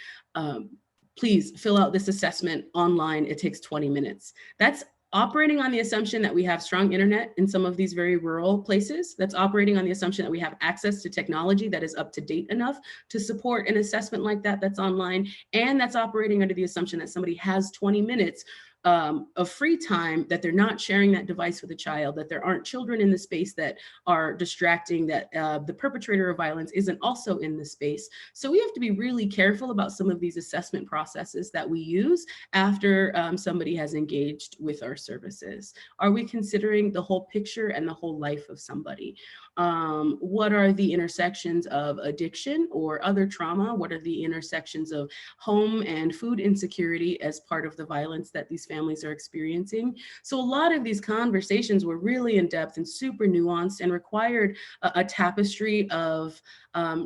Please fill out this assessment online. It takes 20 minutes. That's operating on the assumption that we have strong internet in some of these very rural places. That's operating on the assumption that we have access to technology that is up to date enough to support an assessment like that that's online. And that's operating under the assumption that somebody has 20 minutes of free time, that they're not sharing that device with a child, that there aren't children in the space that are distracting, that the perpetrator of violence isn't also in the space. So we have to be really careful about some of these assessment processes that we use after somebody has engaged with our services. Are we considering the whole picture and the whole life of somebody? What are the intersections of addiction or other trauma? What are the intersections of home and food insecurity as part of the violence that these families are experiencing? So a lot of these conversations were really in depth and super nuanced and required a tapestry of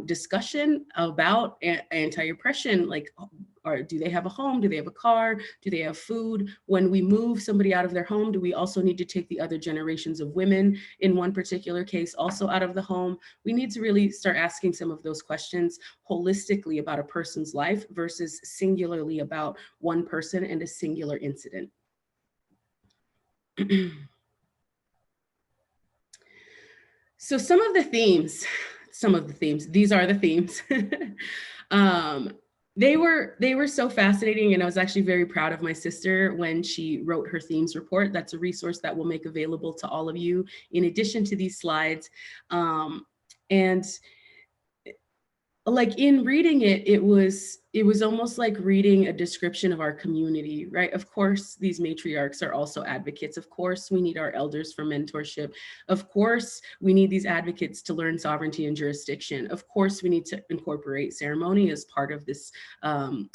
discussion about anti-oppression, like, or do they have a home? Do they have a car? Do they have food? When we move somebody out of their home, do we also need to take the other generations of women in one particular case also out of the home? We need to really start asking some of those questions holistically about a person's life versus singularly about one person and a singular incident. So some of the themes, these are the themes. They were so fascinating, and I was actually very proud of my sister when she wrote her themes report. That's a resource that we'll make available to all of you in addition to these slides. And like in reading it, it was almost like reading a description of our community, right? Of course, these matriarchs are also advocates. Of course, we need our elders for mentorship. Of course, we need these advocates to learn sovereignty and jurisdiction. Of course, we need to incorporate ceremony as part of this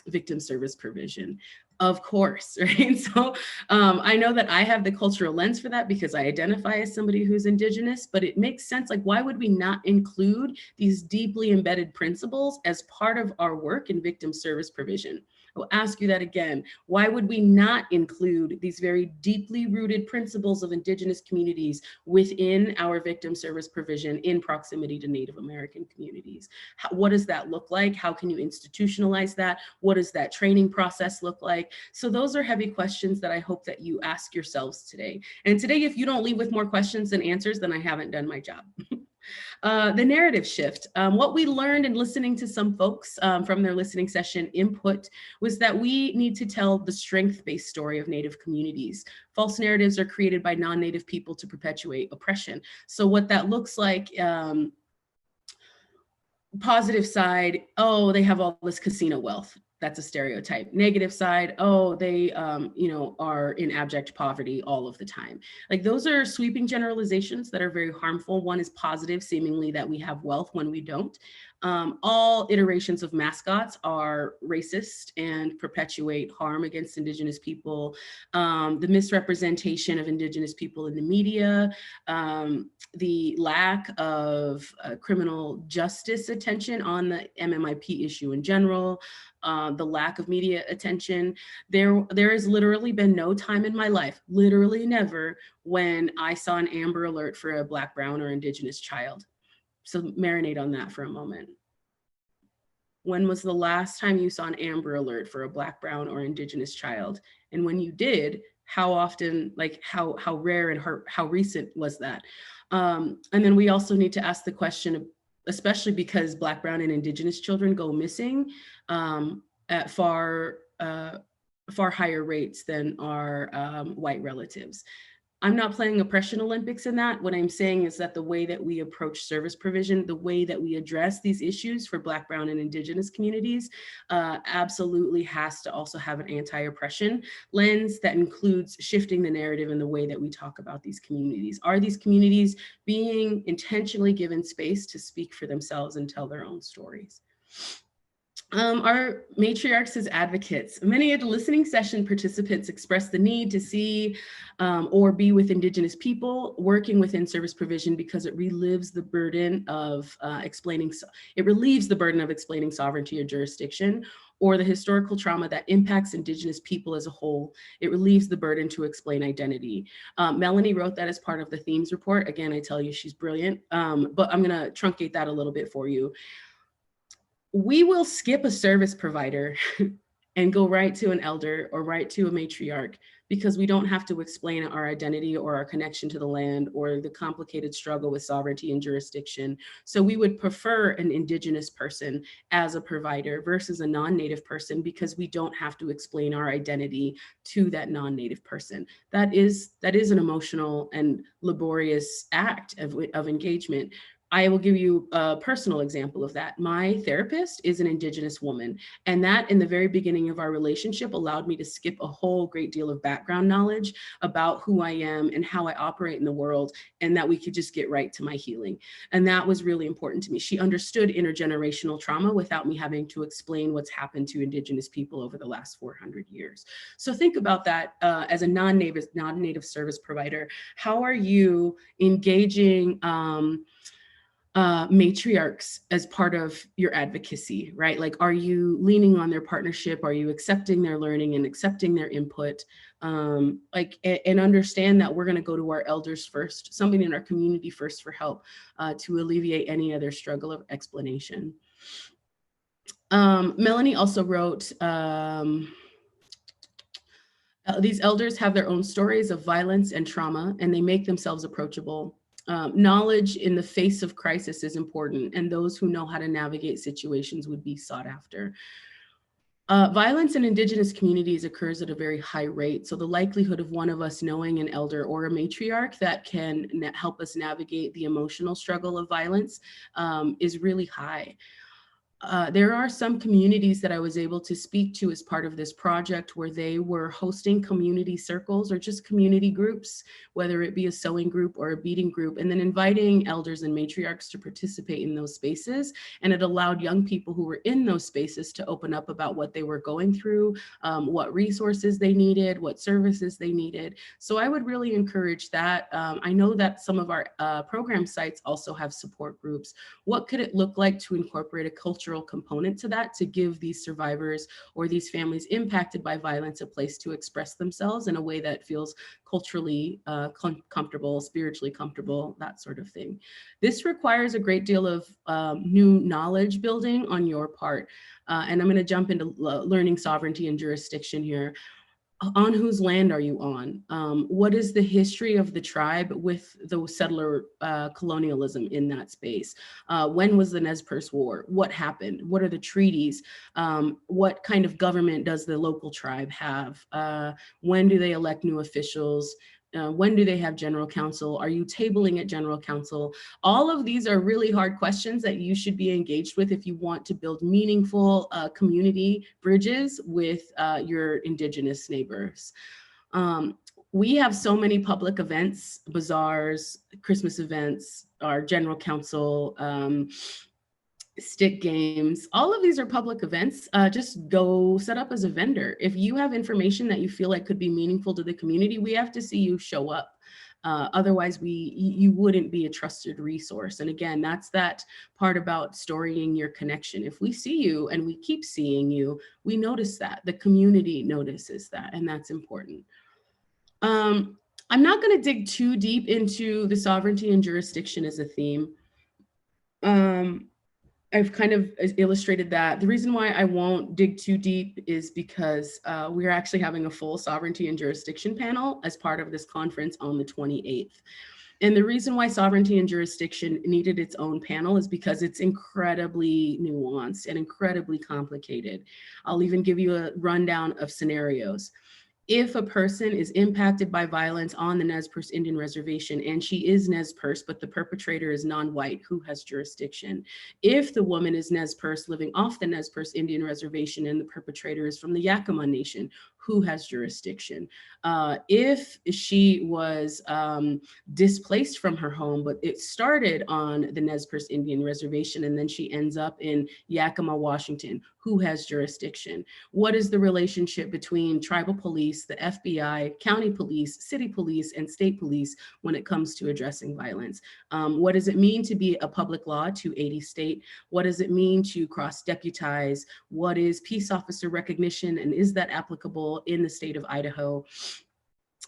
victim service provision. Of course, right? So I know that I have the cultural lens for that because I identify as somebody who's Indigenous, but it makes sense. Like, why would we not include these deeply embedded principles as part of our work in victim service provision? I'll ask you that again. Why would we not include these very deeply rooted principles of Indigenous communities within our victim service provision in proximity to Native American communities? What does that look like? How can you institutionalize that? What does that training process look like? So those are heavy questions that I hope that you ask yourselves today. And today, if you don't leave with more questions than answers, then I haven't done my job. The narrative shift. What we learned in listening to some folks from their listening session input was that we need to tell the strength-based story of Native communities. False narratives are created by non-Native people to perpetuate oppression. So what that looks like, positive side, oh, they have all this casino wealth. That's a stereotype. Negative side, oh, they are in abject poverty all of the time. Like, those are sweeping generalizations that are very harmful. One is positive, seemingly that we have wealth when we don't. All iterations of mascots are racist and perpetuate harm against Indigenous people. The misrepresentation of Indigenous people in the media, the lack of criminal justice attention on the MMIP issue in general, the lack of media attention. There has literally been no time in my life, literally never, when I saw an Amber Alert for a Black, Brown, or Indigenous child. So marinate on that for a moment. When was the last time you saw an Amber Alert for a Black, Brown, or Indigenous child? And when you did, how often, like how rare and how recent was that? And then we also need to ask the question, especially because Black, Brown, and Indigenous children go missing at far higher rates than our white relatives. I'm not playing oppression Olympics in that. What I'm saying is that the way that we approach service provision, the way that we address these issues for Black, Brown, and Indigenous communities absolutely has to also have an anti-oppression lens that includes shifting the narrative in the way that we talk about these communities. Are these communities being intentionally given space to speak for themselves and tell their own stories? Our matriarchs as advocates. Many of the listening session participants expressed the need to see or be with Indigenous people working within service provision because it relieves the burden of explaining sovereignty or jurisdiction, or the historical trauma that impacts Indigenous people as a whole. It relieves the burden to explain identity. Melanie wrote that as part of the themes report. Again, I tell you, she's brilliant, but I'm gonna truncate that a little bit for you. We will skip a service provider and go right to an elder or right to a matriarch because we don't have to explain our identity or our connection to the land or the complicated struggle with sovereignty and jurisdiction. So we would prefer an Indigenous person as a provider versus a non-Native person because we don't have to explain our identity to that non-Native person. That is an emotional and laborious act of engagement. I will give you a personal example of that. My therapist is an Indigenous woman, and that in the very beginning of our relationship allowed me to skip a whole great deal of background knowledge about who I am and how I operate in the world, and that we could just get right to my healing. And that was really important to me. She understood intergenerational trauma without me having to explain what's happened to Indigenous people over the last 400 years. So think about that as a non-Native service provider. How are you engaging matriarchs as part of your advocacy, right? Like, are you leaning on their partnership? Are you accepting their learning and accepting their input? And understand that we're going to go to our elders first, somebody in our community first for help to alleviate any other struggle of explanation. Melanie also wrote, these elders have their own stories of violence and trauma, and they make themselves approachable. Knowledge in the face of crisis is important, and those who know how to navigate situations would be sought after. Violence in Indigenous communities occurs at a very high rate, so the likelihood of one of us knowing an elder or a matriarch that can help us navigate the emotional struggle of violence is really high. There are some communities that I was able to speak to as part of this project where they were hosting community circles or just community groups, whether it be a sewing group or a beading group, and then inviting elders and matriarchs to participate in those spaces. And it allowed young people who were in those spaces to open up about what they were going through, what resources they needed, what services they needed. So I would really encourage that. I know that some of our program sites also have support groups. What could it look like to incorporate a cultural component to that, to give these survivors or these families impacted by violence a place to express themselves in a way that feels culturally comfortable, spiritually comfortable, that sort of thing. This requires a great deal of new knowledge building on your part. And I'm going to jump into learning sovereignty and jurisdiction here. On whose land are you on? What is the history of the tribe with the settler colonialism in that space? When was the Nez Perce War? What happened? What are the treaties? What kind of government does the local tribe have? When do they elect new officials? When do they have general counsel? Are you tabling at general counsel? All of these are really hard questions that you should be engaged with if you want to build meaningful community bridges with your Indigenous neighbors. We have so many public events, bazaars, Christmas events, our general counsel, stick games. All of these are public events. Just go set up as a vendor. If you have information that you feel like could be meaningful to the community, we have to see you show up. Otherwise, you wouldn't be a trusted resource. And again, that's that part about storying your connection. If we see you and we keep seeing you, we notice that. The community notices that, and that's important. I'm not going to dig too deep into the sovereignty and jurisdiction as a theme. I've kind of illustrated that. The reason why I won't dig too deep is because we're actually having a full sovereignty and jurisdiction panel as part of this conference on the 28th. And the reason why sovereignty and jurisdiction needed its own panel is because it's incredibly nuanced and incredibly complicated. I'll even give you a rundown of scenarios. If a person is impacted by violence on the Nez Perce Indian Reservation and she is Nez Perce, but the perpetrator is non-white, who has jurisdiction? If the woman is Nez Perce living off the Nez Perce Indian Reservation and the perpetrator is from the Yakama Nation, who has jurisdiction? If she was displaced from her home, but it started on the Nez Perce Indian Reservation and then she ends up in Yakima, Washington, who has jurisdiction? What is the relationship between tribal police, the FBI, county police, city police, and state police when it comes to addressing violence? What does it mean to be a public law 280 state? What does it mean to cross-deputize? What is peace officer recognition, and is that applicable in the state of Idaho?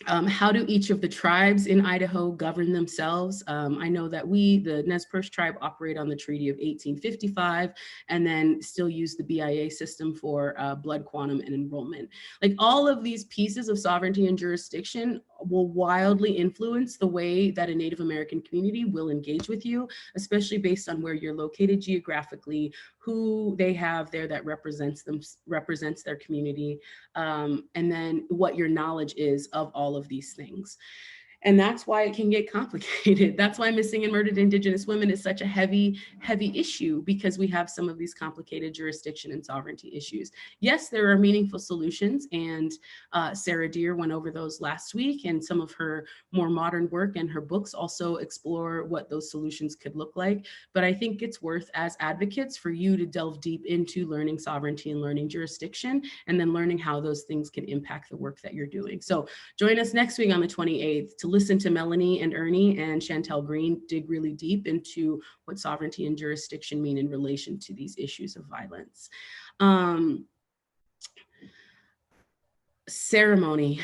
How do each of the tribes in Idaho govern themselves? I know that we, the Nez Perce tribe, operate on the Treaty of 1855 and then still use the BIA system for blood quantum and enrollment. Like, all of these pieces of sovereignty and jurisdiction will wildly influence the way that a Native American community will engage with you, especially based on where you're located geographically, who they have there that represents their community, and then what your knowledge is of all of these things. And that's why it can get complicated. That's why missing and murdered Indigenous women is such a heavy, heavy issue, because we have some of these complicated jurisdiction and sovereignty issues. Yes, there are meaningful solutions, and Sarah Deer went over those last week, and some of her more modern work and her books also explore what those solutions could look like. But I think it's worth, as advocates, for you to delve deep into learning sovereignty and learning jurisdiction, and then learning how those things can impact the work that you're doing. So join us next week on the 28th to listen to Melanie and Ernie and Chantel Green dig really deep into what sovereignty and jurisdiction mean in relation to these issues of violence. Ceremony.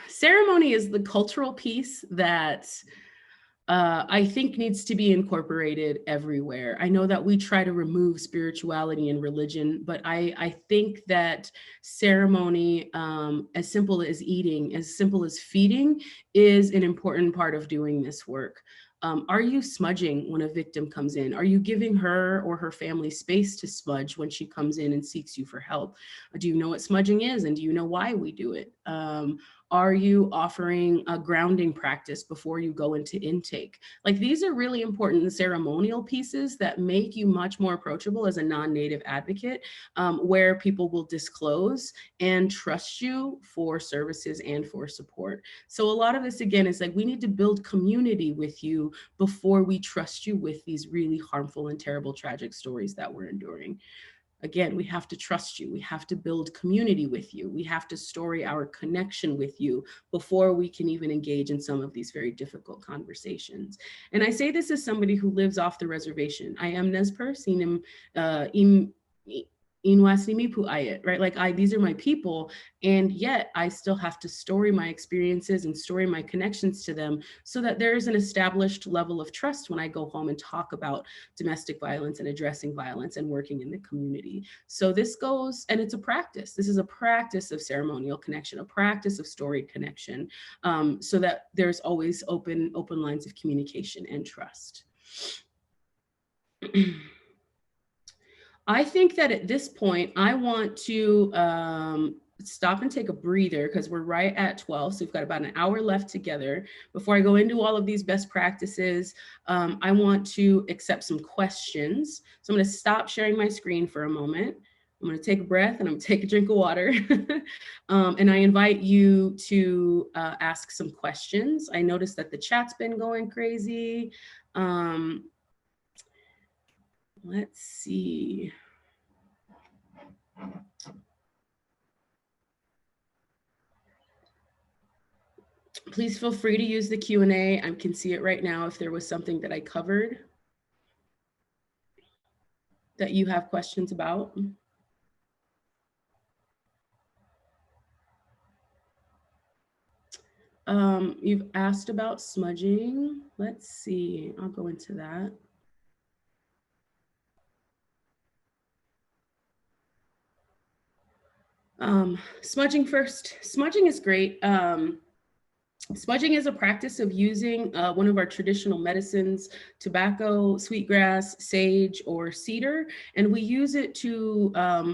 Ceremony is the cultural piece that I think needs to be incorporated everywhere. I know that we try to remove spirituality and religion, but I think that ceremony, as simple as eating, as simple as feeding, is an important part of doing this work. Are you smudging when a victim comes in? Are you giving her or her family space to smudge when she comes in and seeks you for help? Do you know what smudging is, and do you know why we do it? Are you offering a grounding practice before you go into intake? Like, these are really important ceremonial pieces that make you much more approachable as a non-Native advocate, where people will disclose and trust you for services and for support. So a lot of this, again, is like, we need to build community with you before we trust you with these really harmful and terrible, tragic stories that we're enduring. Again, we have to trust you. We have to build community with you. We have to story our connection with you before we can even engage in some of these very difficult conversations. And I say this as somebody who lives off the reservation. I am Nez Perce, Nimiipuu, right? Like, these are my people, and yet I still have to story my experiences and story my connections to them, so that there is an established level of trust when I go home and talk about domestic violence and addressing violence and working in the community. So this goes, and it's a practice. This is a practice of ceremonial connection, a practice of storied connection, so that there's always open lines of communication and trust. I think that at this point, I want to stop and take a breather, because we're right at 12. So we've got about an hour left together. Before I go into all of these best practices, I want to accept some questions. So I'm going to stop sharing my screen for a moment. I'm going to take a breath, and I'm going to take a drink of water. And I invite you to ask some questions. I noticed that the chat's been going crazy. Let's see. Please feel free to use the Q&A. I can see it right now if there was something that I covered that you have questions about. You've asked about smudging. Let's see, I'll go into that. Smudging first. Smudging is great. Smudging is a practice of using one of our traditional medicines, tobacco, sweetgrass, sage, or cedar, and we use it to,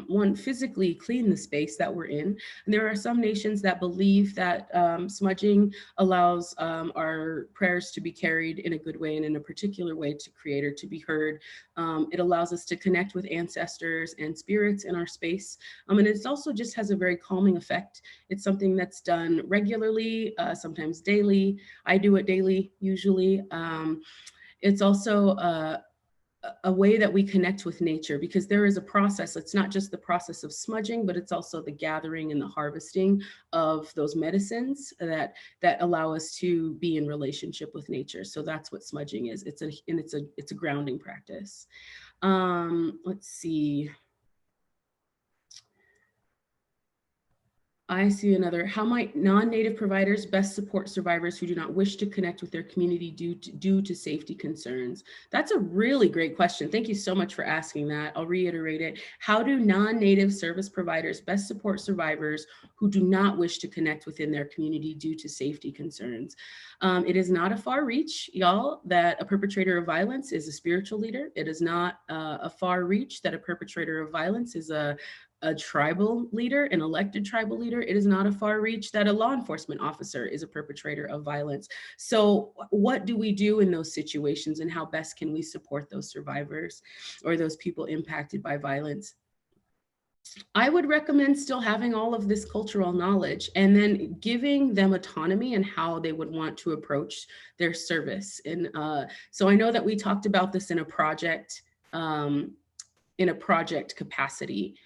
one, physically clean the space that we're in. And there are some nations that believe that smudging allows our prayers to be carried in a good way and in a particular way to Creator to be heard. It allows us to connect with ancestors and spirits in our space. And it also just has a very calming effect. It's something that's done regularly, sometimes daily. I do it daily, usually. It's also a way that we connect with nature, because there is a process. It's not just the process of smudging, but it's also the gathering and the harvesting of those medicines that allow us to be in relationship with nature. So that's what smudging is. It's a grounding practice. Let's see. I see another. How might non-Native providers best support survivors who do not wish to connect with their community due to safety concerns? That's a really great question. Thank you so much for asking that. I'll reiterate it. How do non-Native service providers best support survivors who do not wish to connect within their community due to safety concerns? It is not a far reach, y'all, that a perpetrator of violence is a spiritual leader. It is not a far reach that a perpetrator of violence is a tribal leader, an elected tribal leader. It is not a far reach that a law enforcement officer is a perpetrator of violence. So what do we do in those situations, and how best can we support those survivors or those people impacted by violence? I would recommend still having all of this cultural knowledge and then giving them autonomy in how they would want to approach their service. And so I know that we talked about this in a project capacity.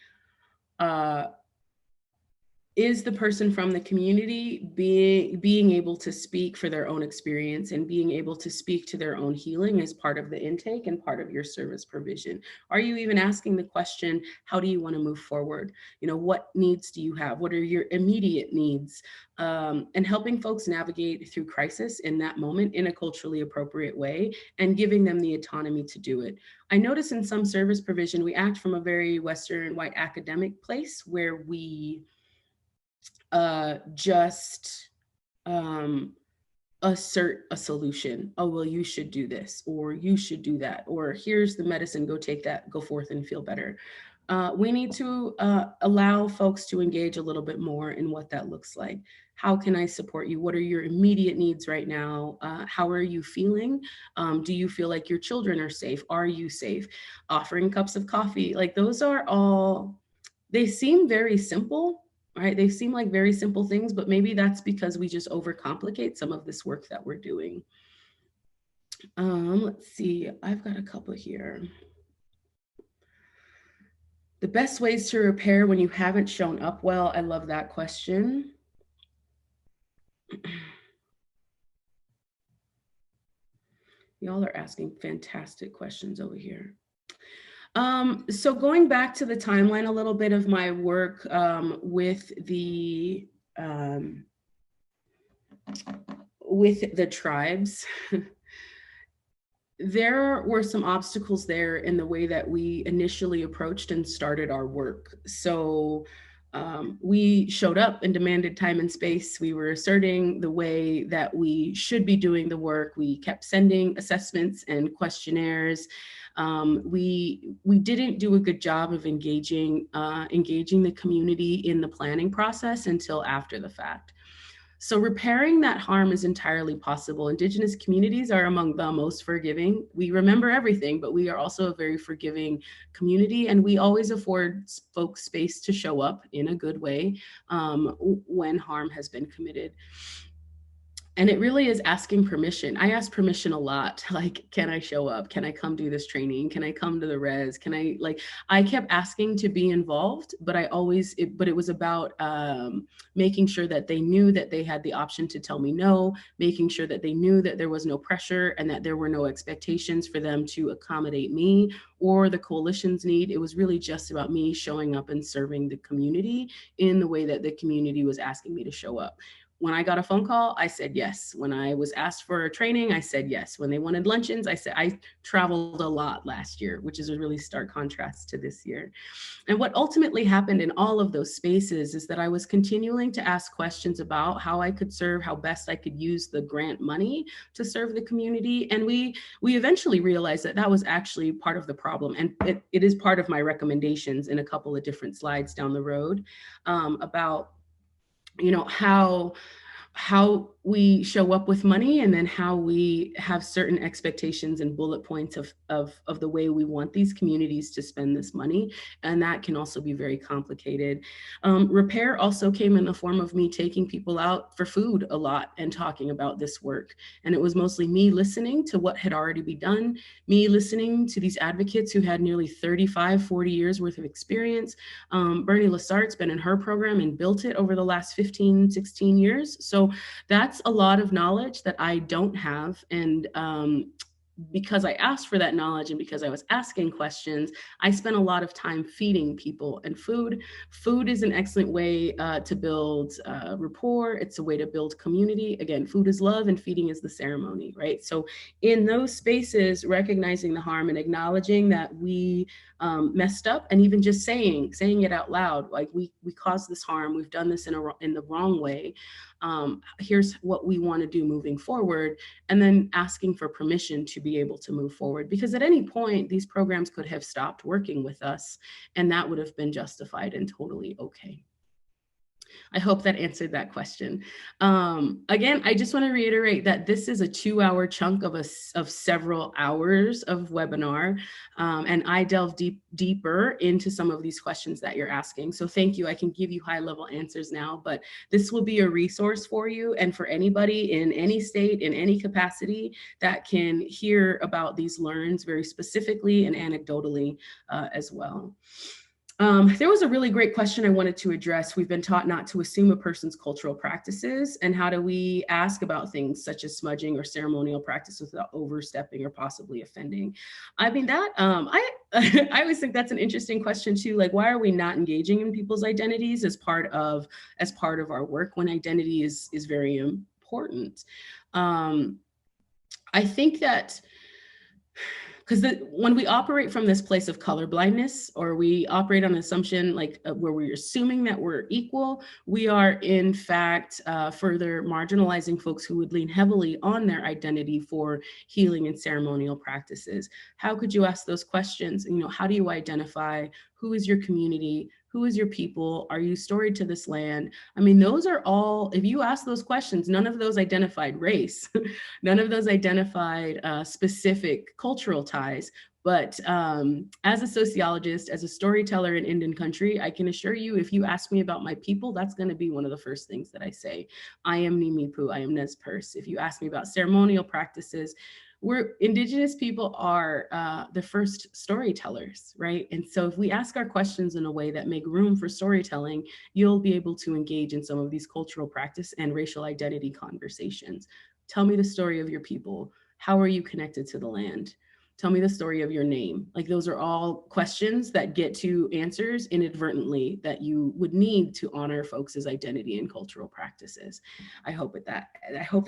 Is the person from the community being able to speak for their own experience and being able to speak to their own healing as part of the intake and part of your service provision? Are you even asking the question, how do you want to move forward? You know, what needs do you have? What are your immediate needs? And helping folks navigate through crisis in that moment in a culturally appropriate way and giving them the autonomy to do it. I notice in some service provision, we act from a very Western white academic place where we just assert a solution. Oh, well, you should do this, or you should do that, or here's the medicine, go take that, go forth and feel better. We need to allow folks to engage a little bit more in what that looks like. How can I support you? What are your immediate needs right now? How are you feeling? Do you feel like your children are safe? Are you safe? Offering cups of coffee, like those are all, they seem very simple, right? They seem like very simple things, but maybe that's because we just overcomplicate some of this work that we're doing. Let's see, I've got a couple here. The best ways to repair when you haven't shown up well. I love that question. Y'all are asking fantastic questions over here. So going back to the timeline a little bit of my work with the tribes, there were some obstacles there in the way that we initially approached and started our work. So we showed up and demanded time and space. We were asserting the way that we should be doing the work. We kept sending assessments and questionnaires. We didn't do a good job of engaging the community in the planning process until after the fact. So repairing that harm is entirely possible. Indigenous communities are among the most forgiving. We remember everything, but we are also a very forgiving community, and we always afford folks space to show up in a good way when harm has been committed. And it really is asking permission. I ask permission a lot. Like, can I show up? Can I come do this training? Can I come to the res? Can I, like, I kept asking to be involved, but but it was about making sure that they knew that they had the option to tell me no, making sure that they knew that there was no pressure and that there were no expectations for them to accommodate me or the coalition's need. It was really just about me showing up and serving the community in the way that the community was asking me to show up. When I got a phone call, I said yes. When I was asked for a training, I said yes. When they wanted luncheons, I said, I traveled a lot last year, which is a really stark contrast to this year. And what ultimately happened in all of those spaces is that I was continuing to ask questions about how I could serve, how best I could use the grant money to serve the community. And we eventually realized that that was actually part of the problem. And it is part of my recommendations in a couple of different slides down the road about, you know, how we show up with money, and then how we have certain expectations and bullet points of the way we want these communities to spend this money. And that can also be very complicated. Repair also came in the form of me taking people out for food a lot and talking about this work. And it was mostly me listening to what had already been done, me listening to these advocates who had nearly 35, 40 years worth of experience. Bernie Lassart's been in her program and built it over the last 15, 16 years. So that's a lot of knowledge that I don't have. And because I asked for that knowledge and because I was asking questions, I spent a lot of time feeding people. And food is an excellent way to build rapport. It's a way to build community. Again, food is love and feeding is the ceremony, right? So in those spaces, recognizing the harm and acknowledging that we messed up, and even just saying it out loud, like we caused this harm, we've done this in the wrong way. Here's what we want to do moving forward, and then asking for permission to be able to move forward, because at any point these programs could have stopped working with us, and that would have been justified and totally okay. I hope that answered that question. Again, I just want to reiterate that this is a 2-hour chunk of several hours of webinar, and I delve deeper into some of these questions that you're asking. So thank you. I can give you high-level answers now, but this will be a resource for you and for anybody in any state, in any capacity, that can hear about these learns very specifically and anecdotally as well. There was a really great question I wanted to address. We've been taught not to assume a person's cultural practices, and how do we ask about things such as smudging or ceremonial practice without overstepping or possibly offending? I mean, that I always think that's an interesting question too. Like, why are we not engaging in people's identities as part of our work when identity is very important? I think that because when we operate from this place of colorblindness, or we operate on an assumption like where we're assuming that we're equal, we are in fact further marginalizing folks who would lean heavily on their identity for healing and ceremonial practices. How could you ask those questions? You know, how do you identify who is your community? Who is your people? Are you storied to this land? I mean, those are all, if you ask those questions, none of those identified race, none of those identified specific cultural ties. But as a sociologist, as a storyteller in Indian country, I can assure you, if you ask me about my people, that's going to be one of the first things that I say. I am Nimiipuu, I am Nez Perce. If you ask me about ceremonial practices, Indigenous people are the first storytellers, right? And so if we ask our questions in a way that make room for storytelling, you'll be able to engage in some of these cultural practice and racial identity conversations. Tell me the story of your people. How are you connected to the land? Tell me the story of your name. Like, those are all questions that get to answers inadvertently that you would need to honor folks' identity and cultural practices. I hope that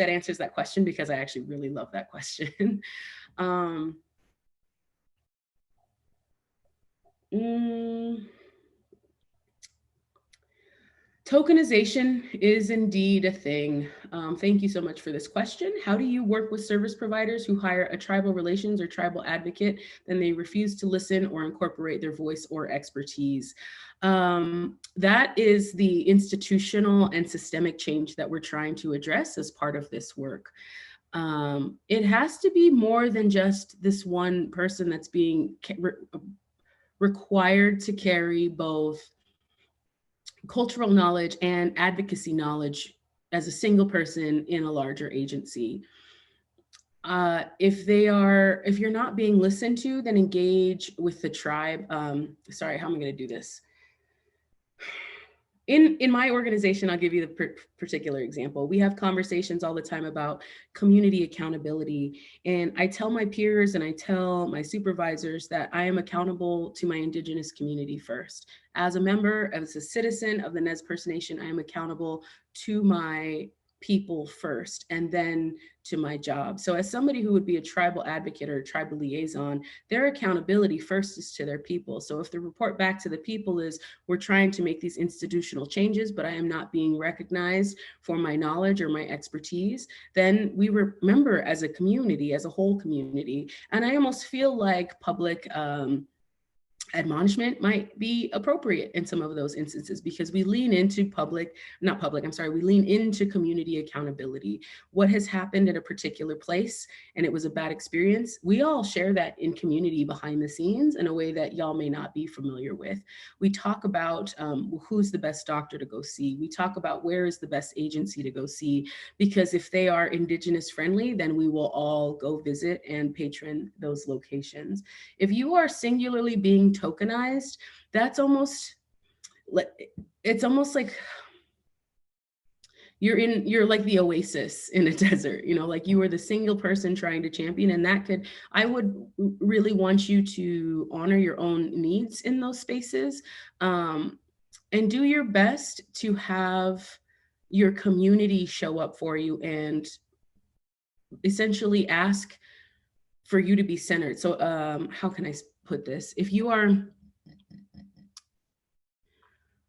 answers that question, because I actually really love that question. Tokenization is indeed a thing. Thank you so much for this question. How do you work with service providers who hire a tribal relations or tribal advocate, then they refuse to listen or incorporate their voice or expertise? That is the institutional and systemic change that we're trying to address as part of this work. It has to be more than just this one person that's being required to carry both cultural knowledge and advocacy knowledge as a single person in a larger agency. If you're not being listened to, then engage with the tribe. Sorry, how am I going to do this? In my organization, I'll give you the particular example. We have conversations all the time about community accountability. And I tell my peers and I tell my supervisors that I am accountable to my Indigenous community first. As a member, as a citizen of the Nez Perce Nation, I am accountable to my people first, and then to my job. So as somebody who would be a tribal advocate or a tribal liaison, their accountability first is to their people. So if the report back to the people is, we're trying to make these institutional changes, but I am not being recognized for my knowledge or my expertise, then we remember as a community, as a whole community. And I almost feel like public admonishment might be appropriate in some of those instances, because we lean into we lean into community accountability. What has happened in a particular place and it was a bad experience, we all share that in community behind the scenes in a way that y'all may not be familiar with. We talk about who's the best doctor to go see. We talk about where is the best agency to go see, because if they are Indigenous friendly, then we will all go visit and patron those locations. If you are singularly being tokenized, it's almost like you're like the oasis in a desert, like you are the single person trying to champion. And I would really want you to honor your own needs in those spaces, and do your best to have your community show up for you and essentially ask for you to be centered. So how can I put this?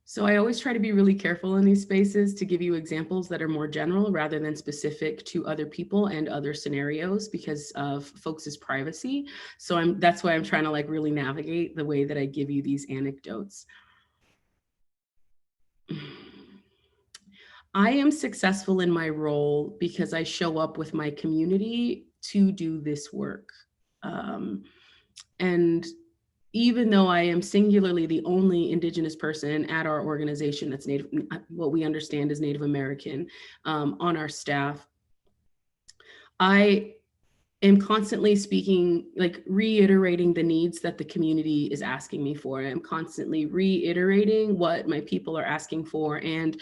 So I always try to be really careful in these spaces to give you examples that are more general rather than specific to other people and other scenarios because of folks' privacy. So that's why I'm trying to like really navigate the way that I give you these anecdotes. I am successful in my role because I show up with my community to do this work. And even though I am singularly the only Indigenous person at our organization that's Native, what we understand as Native American, on our staff, I am constantly speaking, like reiterating the needs that the community is asking me for. I'm constantly reiterating what my people are asking for, and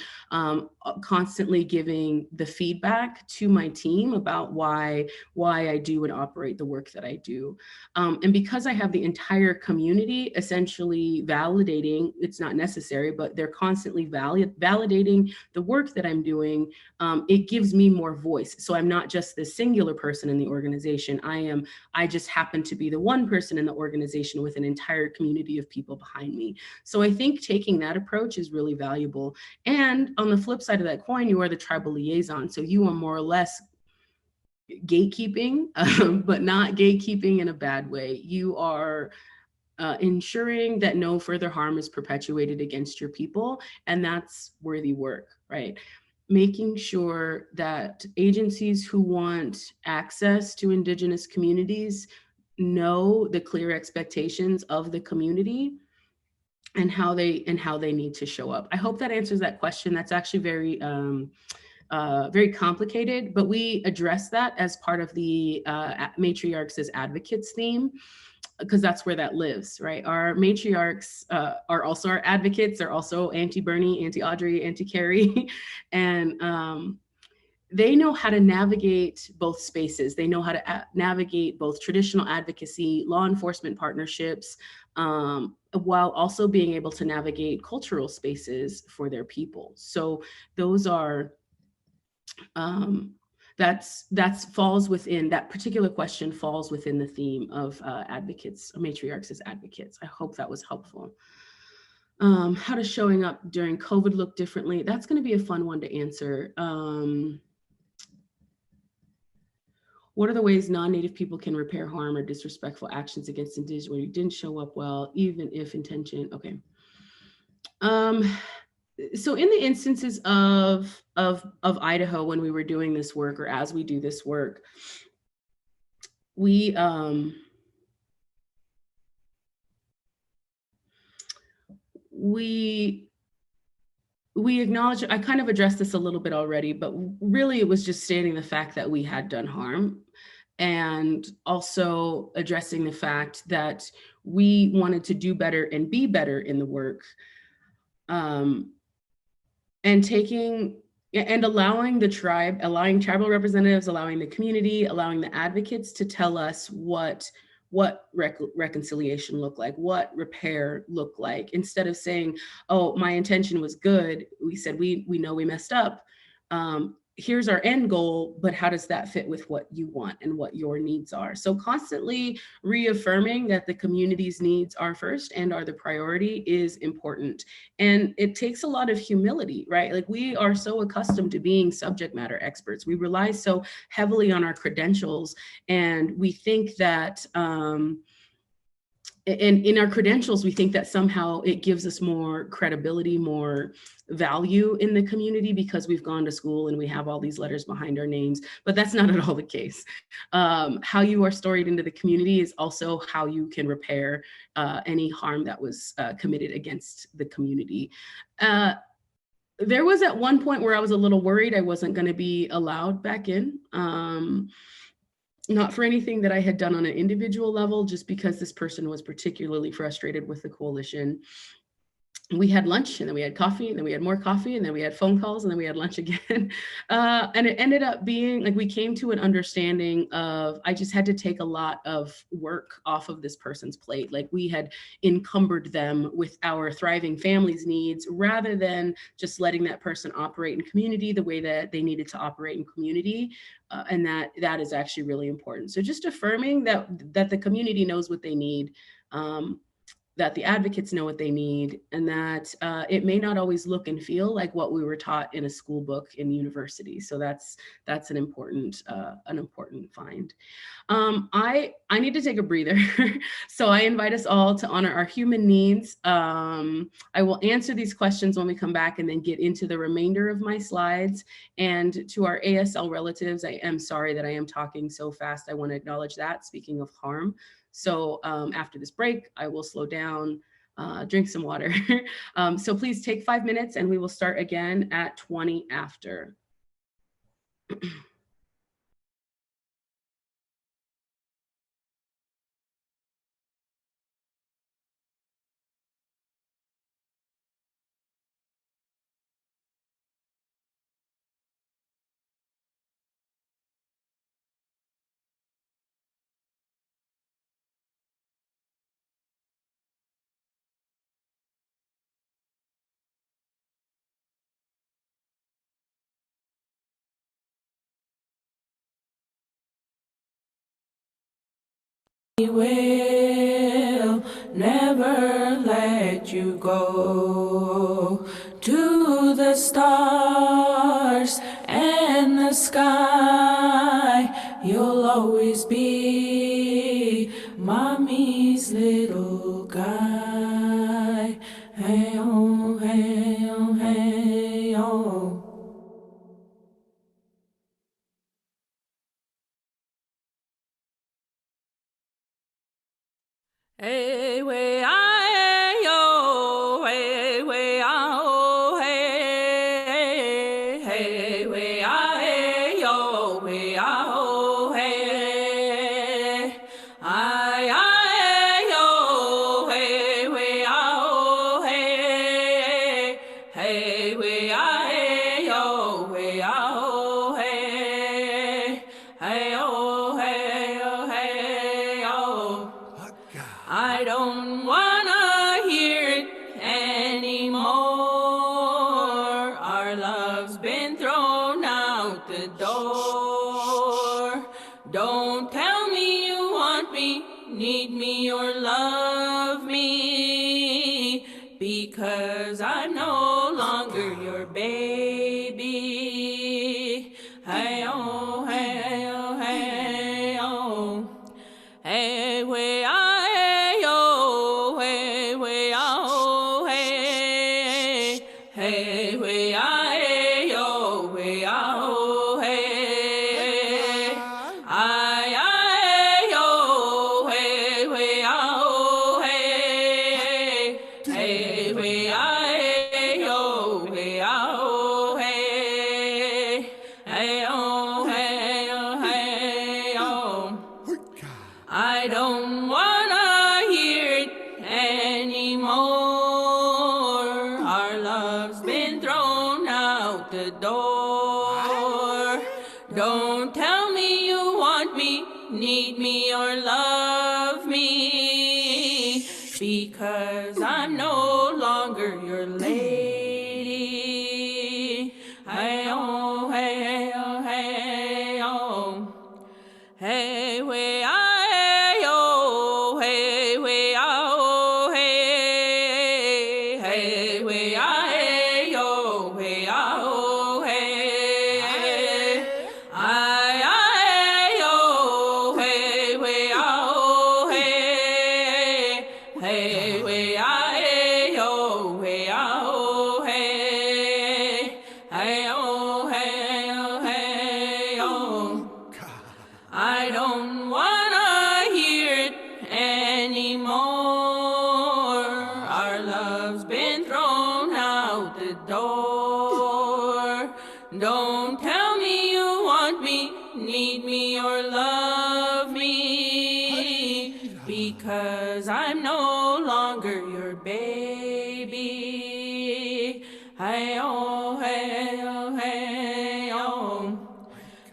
constantly giving the feedback to my team about why I do and operate the work that I do. And because I have the entire community essentially validating, it's not necessary, but they're constantly validating the work that I'm doing, it gives me more voice. So I'm not just this singular person in the organization. I just happen to be the one person in the organization with an entire community of people behind me. So I think taking that approach is really valuable. And on the flip side of that coin, you are the tribal liaison. So you are more or less gatekeeping, but not gatekeeping in a bad way. You are ensuring that no further harm is perpetuated against your people. And that's worthy work, right? Making sure that agencies who want access to Indigenous communities know the clear expectations of the community and how they need to show up. I hope that answers that question. That's actually very complicated, but we address that as part of the Matriarchs as Advocates theme, because that's where that lives, right? Our matriarchs are also our advocates. They're also Auntie Bernie, Auntie Audrey, Auntie Carrie, and they know how to navigate both spaces. They know how to navigate both traditional advocacy, law enforcement partnerships, while also being able to navigate cultural spaces for their people. So those are that falls within, that particular question falls within the theme of advocates, matriarchs as advocates. I hope that was helpful. How does showing up during COVID look differently? That's going to be a fun one to answer. What are the ways non-Native people can repair harm or disrespectful actions against Indigenous when you didn't show up well, even if intention? Okay. So in the instances of Idaho, when we were doing this work, or as we do this work, we we acknowledge, I kind of addressed this a little bit already, but really it was just stating the fact that we had done harm, and also addressing the fact that we wanted to do better and be better in the work, and allowing the tribe, allowing tribal representatives, allowing the community, allowing the advocates to tell us what reconciliation looked like, what repair looked like. Instead of saying, oh, my intention was good, we said, we know we messed up. Here's our end goal, but how does that fit with what you want and what your needs are? So constantly reaffirming that the community's needs are first and are the priority is important. And it takes a lot of humility, right? Like, we are so accustomed to being subject matter experts. We rely so heavily on our credentials, and we think that, and in our credentials, we think that somehow it gives us more credibility, more value in the community because we've gone to school and we have all these letters behind our names, but that's not at all the case. How you are storied into the community is also how you can repair any harm that was committed against the community. There was at one point where I was a little worried I wasn't going to be allowed back in. Not for anything that I had done on an individual level, just because this person was particularly frustrated with the coalition. We had lunch, and then we had coffee, and then we had more coffee, and then we had phone calls, and then we had lunch again. And it ended up being like, we came to an understanding of, I just had to take a lot of work off of this person's plate. Like, we had encumbered them with our thriving families needs, rather than just letting that person operate in community the way that they needed to operate in community. And that is actually really important. So just affirming that the community knows what they need, that the advocates know what they need, and that it may not always look and feel like what we were taught in a school book in university. So that's an important find. I need to take a breather. So I invite us all to honor our human needs. I will answer these questions when we come back, and then get into the remainder of my slides. And to our ASL relatives, I am sorry that I am talking so fast. I want to acknowledge that, speaking of harm. So after this break, I will slow down, drink some water. So please take 5 minutes, and we will start again at 20 after. We will never let you go, to the stars and the sky. You'll always be mommy's little guy. Hey, oh, hey, oh, hey, oh. Hey, way, I, yo, hey, way, oh, hey, hey, way, I, yo, way, oh, hey, I, yo, hey, way, oh, hey, hey, way, I, yo, way, oh, hey, hey, oh, hey, oh, hey, oh. I don't wanna hear it anymore. Our love's been thrown out the door. Don't tell me you want me, need me, or love me, because I'm no longer your baby. Hey, oh, hey, oh, hey, oh. Hey, way, I, yo, hey, way, oh, hey, hey, way, I, yo, way, oh, hey, I, yo, hey, way, oh, hey, hey, way, I, yo, way, oh. out the door. Don't tell me you want me, need me, or love me, because I'm no longer your lady. Hey, oh, hey, hey, oh, hey, oh. Hey, way, I, oh, hey, way, oh, hey, hey, way, I, oh, hey, oh, hey, I, oh, hey, way, oh, hey, hey, way, I, oh, hey, oh, hey, hey, oh, hey, oh, hey, oh. I don't wanna hear it anymore. Our love's been thrown out the door. Don't tell me you want me, need me, or love me, because I'm no longer your baby. Hey, oh, hey, oh, hey, oh.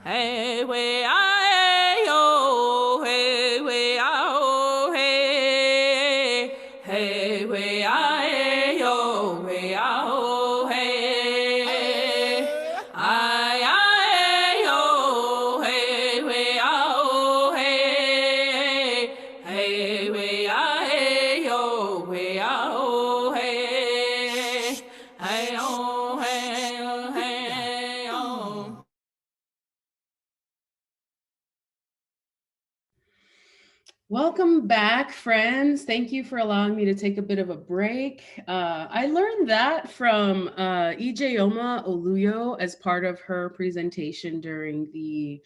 Hey, way, I, oh, hey, way, oh, hey, hey, way, I, oh, way, oh, hey, I, oh, hey, way, oh, hey, hey, way, I, oh, way, oh, hey, hey, oh, hey, oh, hey, oh. Welcome back, friends. Thank you for allowing me to take a bit of a break. I learned that from Ijeoma Oluyo as part of her presentation during the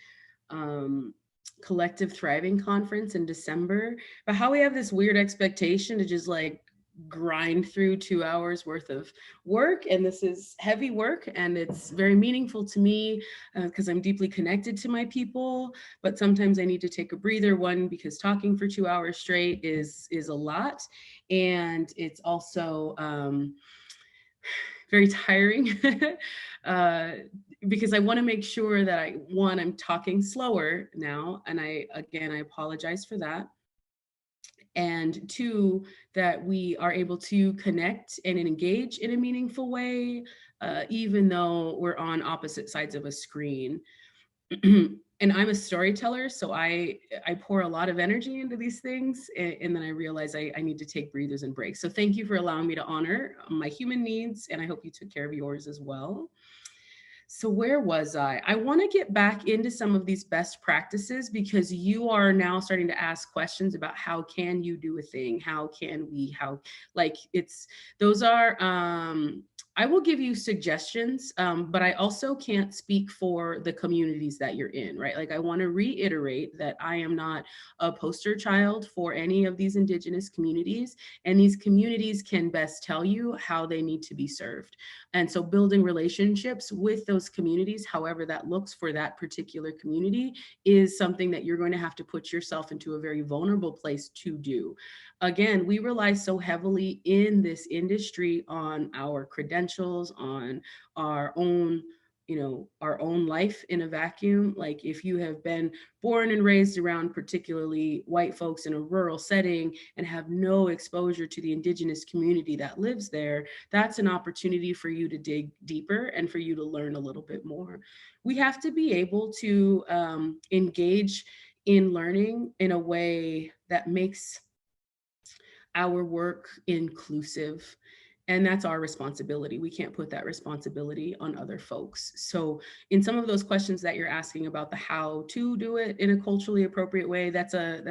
Collective Thriving Conference in December, but how we have this weird expectation to just like grind through 2 hours worth of work. And this is heavy work, and it's very meaningful to me because I'm deeply connected to my people. But sometimes I need to take a breather, one, because talking for 2 hours straight is a lot. And it's also very tiring because I want to make sure that I'm talking slower now. And I apologize for that. And two, that we are able to connect and engage in a meaningful way, even though we're on opposite sides of a screen. And I'm a storyteller, so I pour a lot of energy into these things, and then I realize I need to take breathers and breaks. So thank you for allowing me to honor my human needs, and I hope you took care of yours as well. So where was I? I want to get back into some of these best practices, because you are now starting to ask questions about how can you do a thing? How can we, those are, I will give you suggestions, but I also can't speak for the communities that you're in, right? Like, I want to reiterate that I am not a poster child for any of these Indigenous communities, and these communities can best tell you how they need to be served. And so building relationships with those communities, however that looks for that particular community, is something that you're going to have to put yourself into a very vulnerable place to do. Again, we rely so heavily in this industry on our credentials, on our own, our own life in a vacuum. Like, if you have been born and raised around particularly white folks in a rural setting and have no exposure to the Indigenous community that lives there, that's an opportunity for you to dig deeper and for you to learn a little bit more. We have to be able to engage in learning in a way that makes our work inclusive. And that's our responsibility. We can't put that responsibility on other folks. So in some of those questions that you're asking about the how to do it in a culturally appropriate way, that's an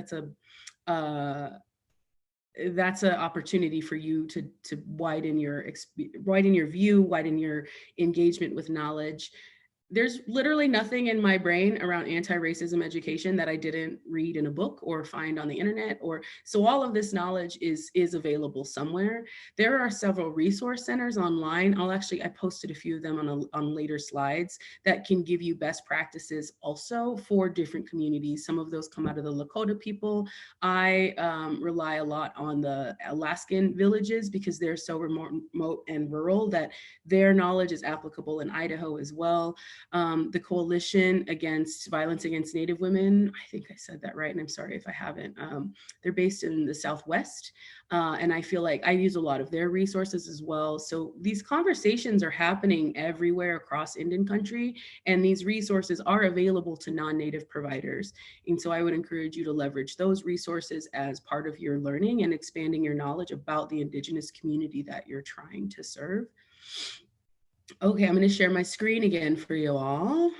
opportunity for you to widen your view, widen your engagement with knowledge. there's literally nothing in my brain around anti-racism education that I didn't read in a book or find on the internet, or so all of this knowledge is available somewhere. There are several resource centers online. I posted a few of them on later slides that can give you best practices also for different communities. Some of those come out of the Lakota people. I rely a lot on the Alaskan villages because they're so remote and rural that their knowledge is applicable in Idaho as well. The Coalition Against Violence Against Native Women, I think I said that right, and I'm sorry if I haven't. They're based in the Southwest, and I feel like I use a lot of their resources as well. So these conversations are happening everywhere across Indian country, and these resources are available to non-Native providers. And so I would encourage you to leverage those resources as part of your learning and expanding your knowledge about the Indigenous community that you're trying to serve. Okay, I'm going to share my screen again for you all.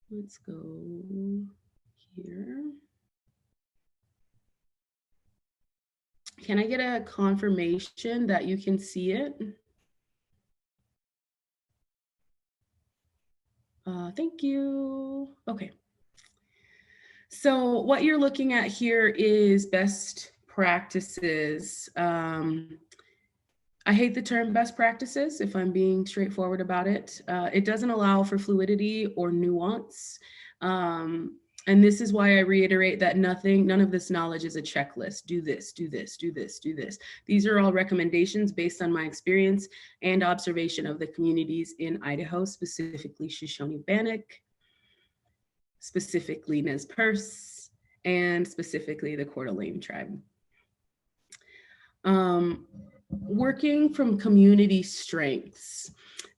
Let's go here. Can I get a confirmation that you can see it? Thank you. Okay. So what you're looking at here is best practices. I hate the term best practices, if I'm being straightforward about it. It doesn't allow for fluidity or nuance. And this is why I reiterate that none of this knowledge is a checklist. Do this, do this, do this, do this. These are all recommendations based on my experience and observation of the communities in Idaho, specifically Shoshone-Bannock, specifically Nez Perce, and specifically the Coeur d'Alene tribe. Working from community strengths.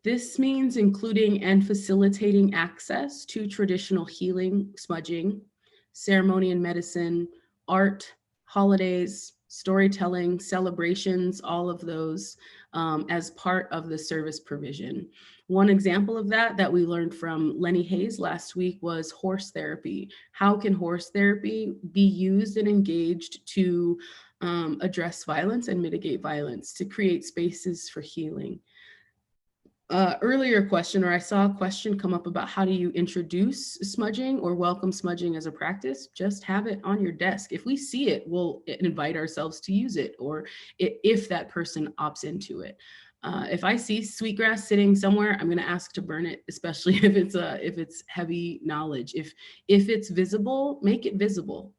This means including and facilitating access to traditional healing, smudging, ceremony and medicine, art, holidays, storytelling, celebrations, all of those as part of the service provision. One example of that we learned from Lenny Hayes last week was horse therapy. How can horse therapy be used and engaged to address violence and mitigate violence, to create spaces for healing? Earlier question, or I saw a question come up about how do you introduce smudging or welcome smudging as a practice? Just have it on your desk. If we see it, we'll invite ourselves to use it, or if that person opts into it. If I see sweetgrass sitting somewhere, I'm going to ask to burn it, especially if it's heavy knowledge. If it's visible, make it visible.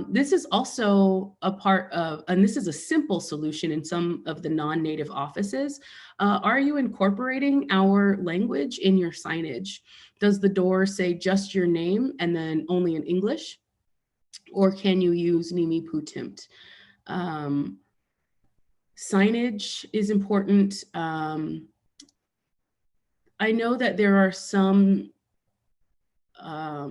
This is also a part of, and this is a simple solution in some of the non-Native offices. Are you incorporating our language in your signage? Does the door say just your name and then only in English? Or can you use Nimiipuu Timt? Signage is important. I know that there are some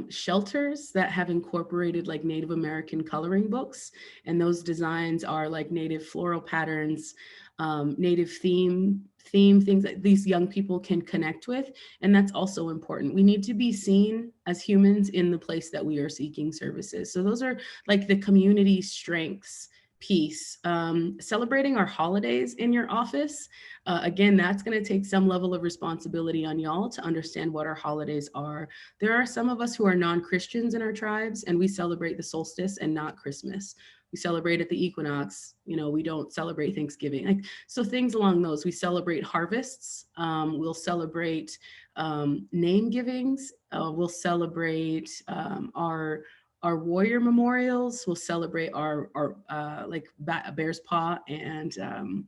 shelters that have incorporated like Native American coloring books, and those designs are like Native floral patterns, Native theme things that these young people can connect with, and that's also important. We need to be seen as humans in the place that we are seeking services. So those are like the community strengths piece. Celebrating our holidays in your office. Again, that's going to take some level of responsibility on y'all to understand what our holidays are. There are some of us who are non-Christians in our tribes, and we celebrate the solstice and not Christmas. We celebrate at the equinox. You know, we don't celebrate Thanksgiving. So things along those. We celebrate harvests. We'll celebrate name givings. We'll celebrate our warrior memorials. We'll celebrate our like Bear's Paw and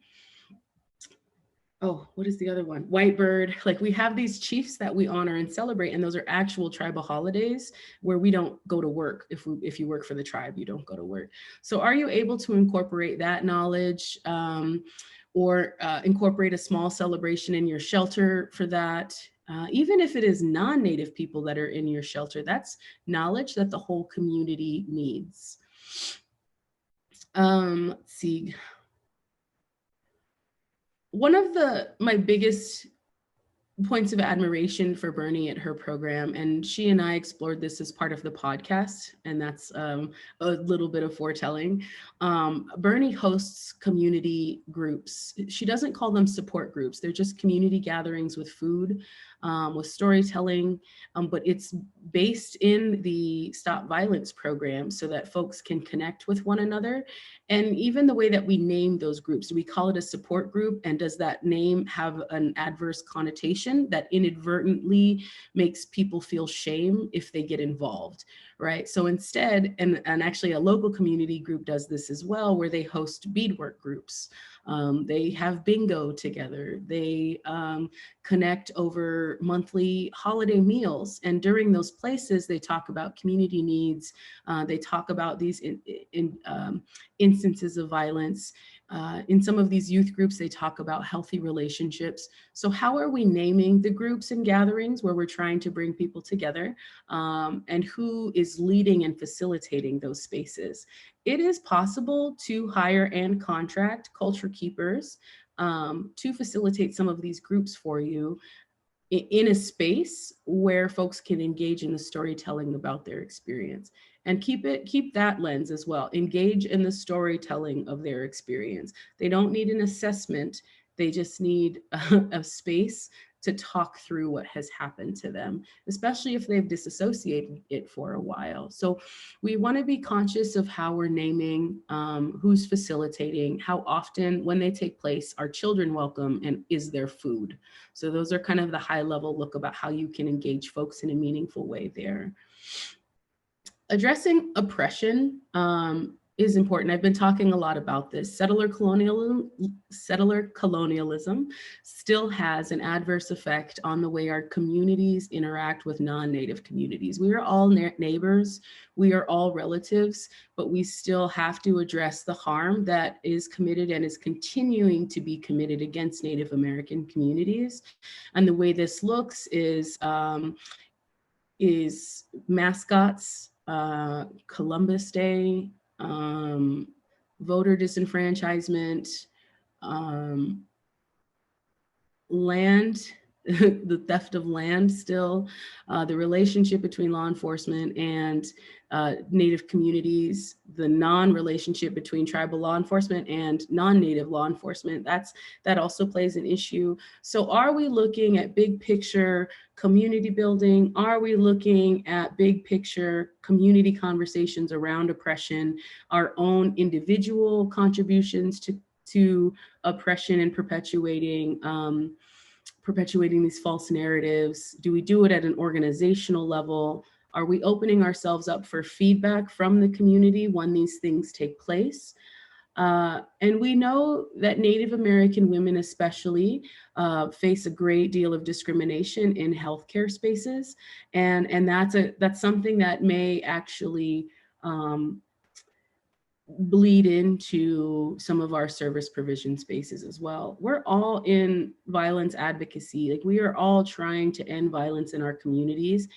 oh, what is the other one? Whitebird. Like we have these chiefs that we honor and celebrate, and those are actual tribal holidays where we don't go to work. If you work for the tribe, you don't go to work. So are you able to incorporate that knowledge or incorporate a small celebration in your shelter for that? Even if it is non-Native people that are in your shelter, that's knowledge that the whole community needs. Let's see. One of my biggest points of admiration for Bernie at her program, and she and I explored this as part of the podcast, and that's a little bit of foretelling. Bernie hosts community groups. She doesn't call them support groups. They're just community gatherings with food, with storytelling, but it's based in the Stop Violence program so that folks can connect with one another. And even the way that we name those groups, do we call it a support group? And does that name have an adverse connotation that inadvertently makes people feel shame if they get involved, right? So instead, and actually a local community group does this as well, where they host beadwork groups. They have bingo together. They connect over monthly holiday meals. And during those places, they talk about community needs. They talk about these instances of violence. In some of these youth groups, they talk about healthy relationships. So how are we naming the groups and gatherings where we're trying to bring people together, and who is leading and facilitating those spaces? It is possible to hire and contract culture keepers to facilitate some of these groups for you in a space where folks can engage in the storytelling about their experience, and keep that lens as well. Engage in the storytelling of their experience. They don't need an assessment. They just need a space to talk through what has happened to them, especially if they've disassociated it for a while. So we want to be conscious of how we're naming, who's facilitating, how often, when they take place, are children welcome, and is there food? So those are kind of the high level look about how you can engage folks in a meaningful way there. Addressing oppression is important. I've been talking a lot about this. Settler colonialism still has an adverse effect on the way our communities interact with non-Native communities. We are all neighbors, we are all relatives, but we still have to address the harm that is committed and is continuing to be committed against Native American communities. And the way this looks is mascots, Columbus Day, voter disenfranchisement, land, the theft of land still, the relationship between law enforcement and Native communities, the non-relationship between tribal law enforcement and non-Native law enforcement, that also plays an issue. So are we looking at big picture community building? Are we looking at big picture community conversations around oppression, our own individual contributions to oppression and perpetuating these false narratives? Do we do it at an organizational level? Are we opening ourselves up for feedback from the community when these things take place? And we know that Native American women especially face a great deal of discrimination in healthcare spaces. And that's something that may actually bleed into some of our service provision spaces as well. We're all in violence advocacy. Like, we are all trying to end violence in our communities.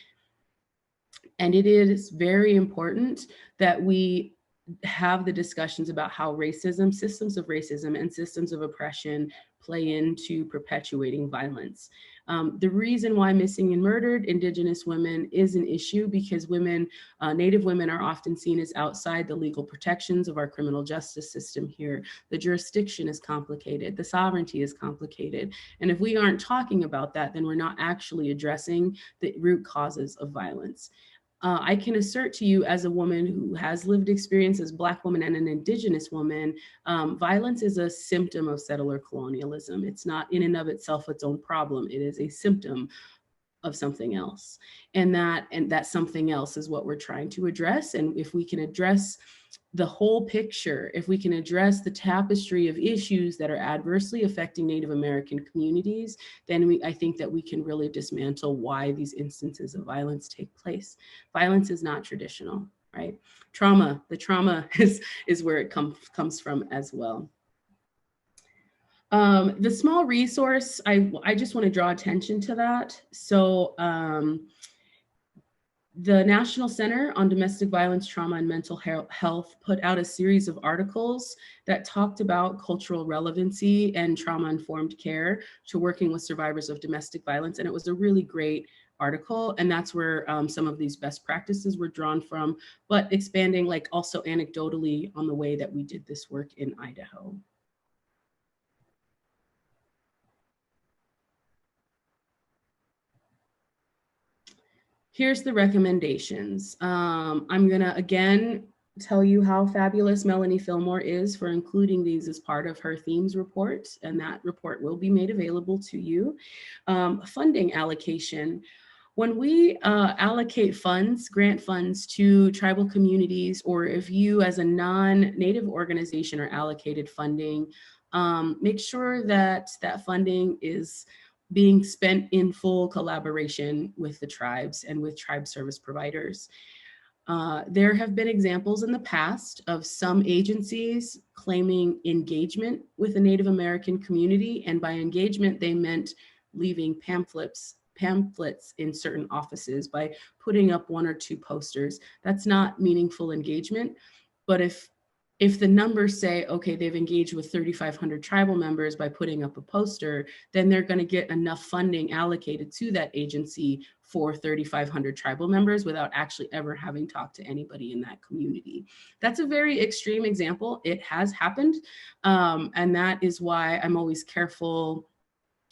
And it is very important that we have the discussions about how racism, systems of racism and systems of oppression play into perpetuating violence. The reason why missing and murdered Indigenous women is an issue because women, Native women, are often seen as outside the legal protections of our criminal justice system here. The jurisdiction is complicated, the sovereignty is complicated. And if we aren't talking about that, then we're not actually addressing the root causes of violence. I can assert to you, as a woman who has lived experience as Black woman and an Indigenous woman, violence is a symptom of settler colonialism. It's not in and of itself its own problem. It is a symptom of something else. And that something else is what we're trying to address. And if we can address the whole picture, if we can address the tapestry of issues that are adversely affecting Native American communities, then I think that we can really dismantle why these instances of violence take place. Violence is not traditional, right? The trauma is where it comes from as well. The small resource, I just want to draw attention to that. So The National Center on Domestic Violence, Trauma, and Mental Health put out a series of articles that talked about cultural relevancy and trauma-informed care to working with survivors of domestic violence. And it was a really great article. And that's where some of these best practices were drawn from, but expanding like also anecdotally on the way that we did this work in Idaho. Here's the recommendations. I'm gonna again tell you how fabulous Melanie Fillmore is for including these as part of her themes report, and that report will be made available to you. Funding allocation. When we allocate funds, grant funds to tribal communities, or if you as a non-Native organization are allocated funding, make sure that that funding is being spent in full collaboration with the tribes and with tribe service providers. There have been examples in the past of some agencies claiming engagement with the Native American community, and by engagement, they meant leaving pamphlets in certain offices by putting up 1 or 2 posters. That's not meaningful engagement, but if the numbers say, okay, they've engaged with 3,500 tribal members by putting up a poster, then they're going to get enough funding allocated to that agency for 3,500 tribal members without actually ever having talked to anybody in that community. That's a very extreme example. It has happened. And that is why I'm always careful,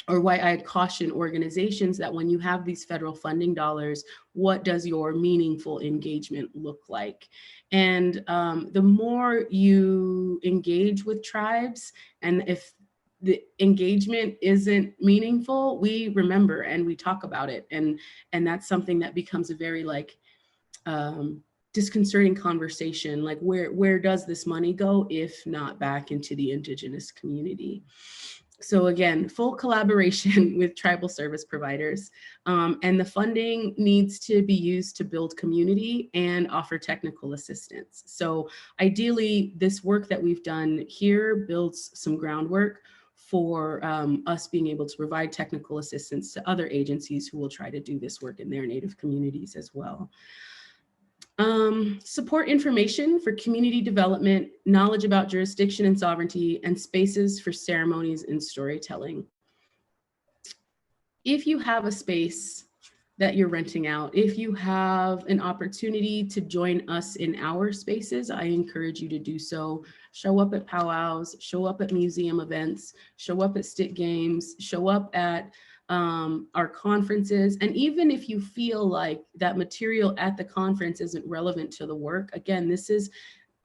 or why I caution organizations that when you have these federal funding dollars, what does your meaningful engagement look like? And the more you engage with tribes, and if the engagement isn't meaningful, we remember and we talk about it. And that's something that becomes a very like disconcerting conversation. Like where does this money go if not back into the Indigenous community? So again, full collaboration with tribal service providers, and the funding needs to be used to build community and offer technical assistance. So ideally, this work that we've done here builds some groundwork for us being able to provide technical assistance to other agencies who will try to do this work in their Native communities as well. Support information for community development, knowledge about jurisdiction and sovereignty, and spaces for ceremonies and storytelling. If you have a space that you're renting out, if you have an opportunity to join us in our spaces, I encourage you to do so. Show up at powwows, show up at museum events, show up at stick games, show up at our conferences. And even if you feel like that material at the conference isn't relevant to the work, again, this is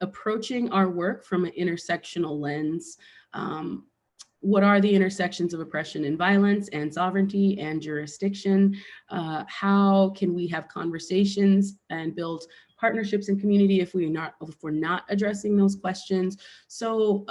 approaching our work from an intersectional lens. What are the intersections of oppression and violence and sovereignty and jurisdiction? How can we have conversations and build partnerships in community if we're not addressing those questions? So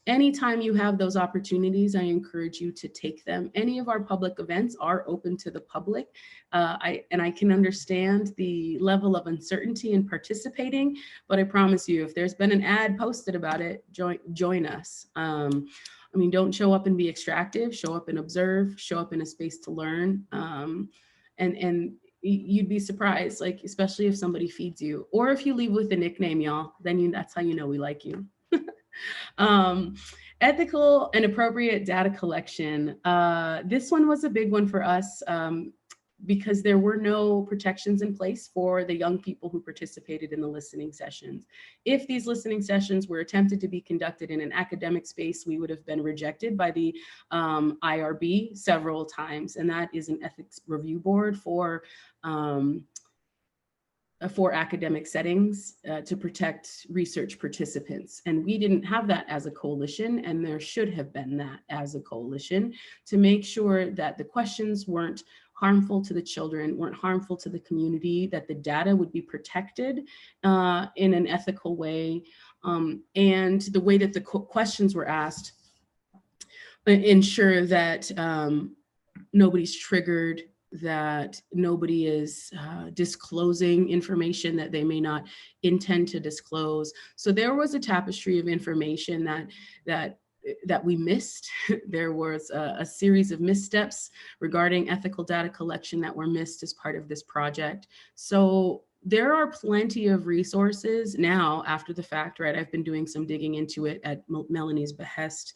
anytime you have those opportunities, I encourage you to take them. Any of our public events are open to the public. I can understand the level of uncertainty in participating, but I promise you, if there's been an ad posted about it, join us. I mean, don't show up and be extractive, show up and observe, show up in a space to learn. And you'd be surprised, like, especially if somebody feeds you, or if you leave with a nickname, y'all, then that's how you know we like you. Ethical and appropriate data collection. This one was a big one for us because there were no protections in place for the young people who participated in the listening sessions. If these listening sessions were attempted to be conducted in an academic space, we would have been rejected by the IRB several times, and that is an ethics review board for academic settings to protect research participants. And we didn't have that as a coalition, and there should have been that as a coalition to make sure that the questions weren't harmful to the children, weren't harmful to the community, that the data would be protected in an ethical way. And the way that the questions were asked ensure that nobody's triggered, that nobody is disclosing information that they may not intend to disclose. So there was a tapestry of information that that we missed. There was a series of missteps regarding ethical data collection that were missed as part of this project. So there are plenty of resources now after the fact, right? I've been doing some digging into it at Melanie's behest.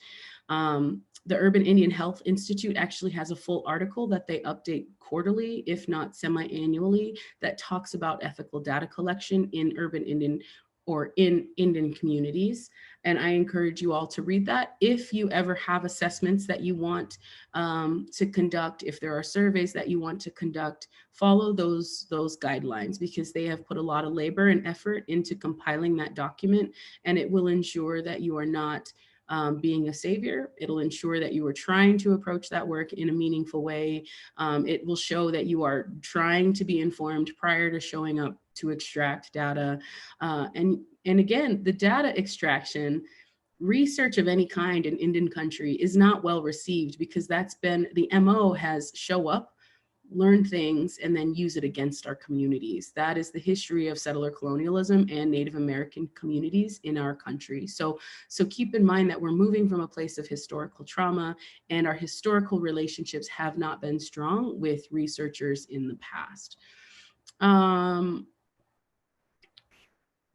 The Urban Indian Health Institute actually has a full article that they update quarterly, if not semi-annually, that talks about ethical data collection in urban Indian or in Indian communities. And I encourage you all to read that. If you ever have assessments that you want to conduct, if there are surveys that you want to conduct, follow those guidelines, because they have put a lot of labor and effort into compiling that document, and it will ensure that you are not being a savior. It'll ensure that you are trying to approach that work in a meaningful way. It will show that you are trying to be informed prior to showing up to extract data. And again, the data extraction, research of any kind in Indian country is not well received, because that's been, the MO has show up, learn things, and then use it against our communities. That is the history of settler colonialism and Native American communities in our country. So keep in mind that we're moving from a place of historical trauma, and our historical relationships have not been strong with researchers in the past.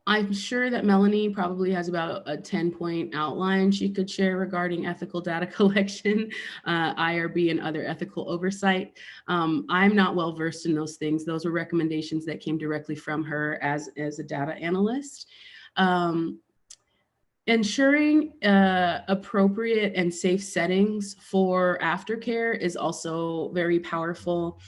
I'm sure that Melanie probably has about a 10-point outline she could share regarding ethical data collection, IRB, and other ethical oversight. I'm not well versed in those things. Those were recommendations that came directly from her as a data analyst. Ensuring appropriate and safe settings for aftercare is also very powerful.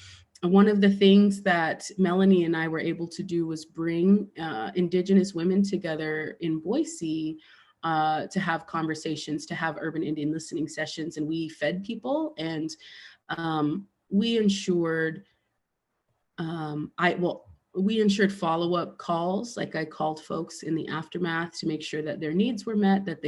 One of the things that Melanie and I were able to do was bring Indigenous women together in Boise to have conversations, to have urban Indian listening sessions, and we fed people, and we ensured we ensured follow-up calls. Like, I called folks in the aftermath to make sure that their needs were met, that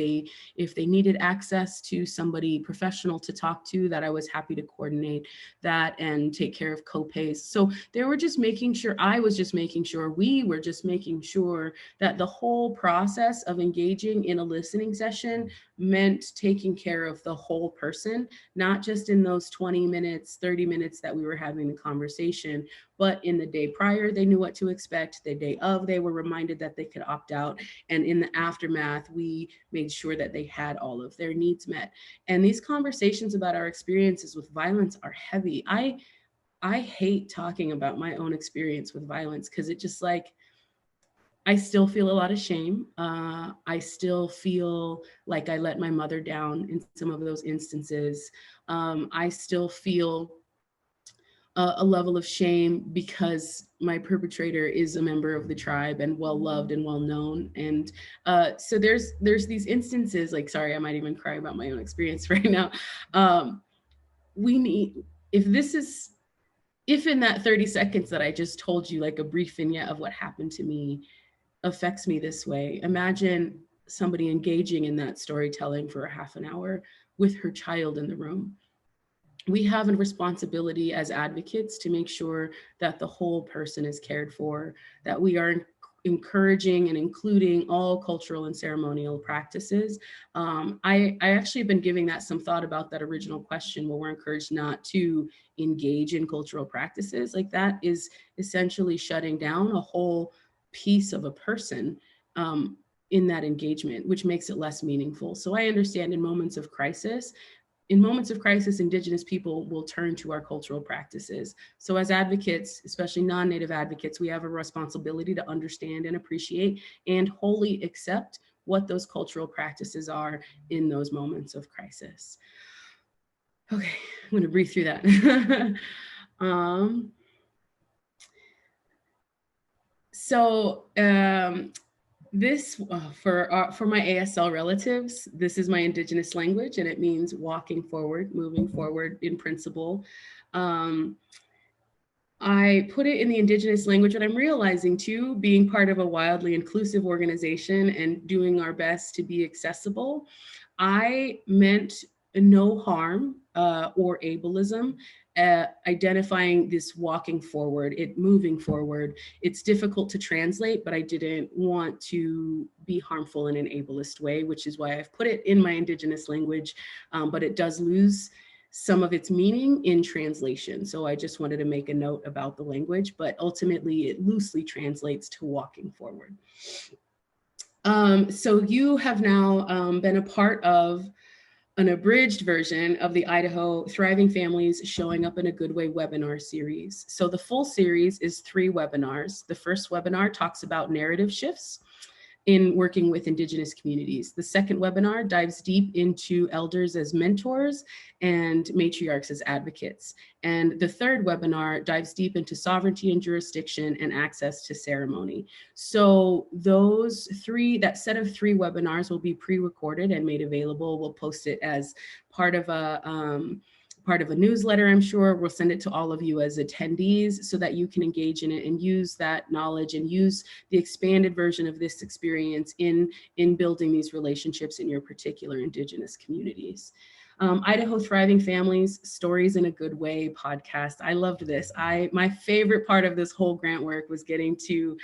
if they needed access to somebody professional to talk to, that I was happy to coordinate that and take care of co-pays. So they were just making sure, we were just making sure that the whole process of engaging in a listening session meant taking care of the whole person, not just in those 20 minutes, 30 minutes that we were having the conversation, but in the day prior, they knew what to expect. The day of, they were reminded that they could opt out. And in the aftermath, we made sure that they had all of their needs met. And these conversations about our experiences with violence are heavy. I hate talking about my own experience with violence, because it just, like, I still feel a lot of shame. I still feel like I let my mother down in some of those instances. I still feel a level of shame because my perpetrator is a member of the tribe and well-loved and well-known. And so there's these instances, like, sorry, I might even cry about my own experience right now. If in that 30 seconds that I just told you, like a brief vignette of what happened to me, affects me this way, imagine somebody engaging in that storytelling for a half an hour with her child in the room. We have a responsibility as advocates to make sure that the whole person is cared for, that we are encouraging and including all cultural and ceremonial practices. I actually have been giving that some thought about that original question, where we're encouraged not to engage in cultural practices. Like, that is essentially shutting down a whole piece of a person in that engagement, which makes it less meaningful. So I understand in moments of crisis, Indigenous people will turn to our cultural practices. So as advocates, especially non-Native advocates, we have a responsibility to understand and appreciate and wholly accept what those cultural practices are in those moments of crisis. Okay, I'm gonna breathe through that. This, for my ASL relatives, this is my Indigenous language, and it means walking forward, moving forward in principle. I put it in the Indigenous language, and I'm realizing too, being part of a wildly inclusive organization and doing our best to be accessible, I meant no harm or ableism. identifying this walking forward, it moving forward. It's difficult to translate, but I didn't want to be harmful in an ableist way, which is why I've put it in my Indigenous language, but it does lose some of its meaning in translation. So I just wanted to make a note about the language, but ultimately it loosely translates to walking forward. So you have now been a part of an abridged version of the Idaho Thriving Families Showing Up in a Good Way webinar series. So the full series is 3 webinars. The first webinar talks about narrative shifts in working with Indigenous communities. The second webinar dives deep into elders as mentors and matriarchs as advocates. And the third webinar dives deep into sovereignty and jurisdiction and access to ceremony. So that set of 3 webinars will be pre-recorded and made available. We'll post it as part of a newsletter, I'm sure. We'll send it to all of you as attendees so that you can engage in it and use that knowledge and use the expanded version of this experience in building these relationships in your particular Indigenous communities. Idaho Thriving Families, Stories in a Good Way podcast. I loved this. My favorite part of this whole grant work was getting to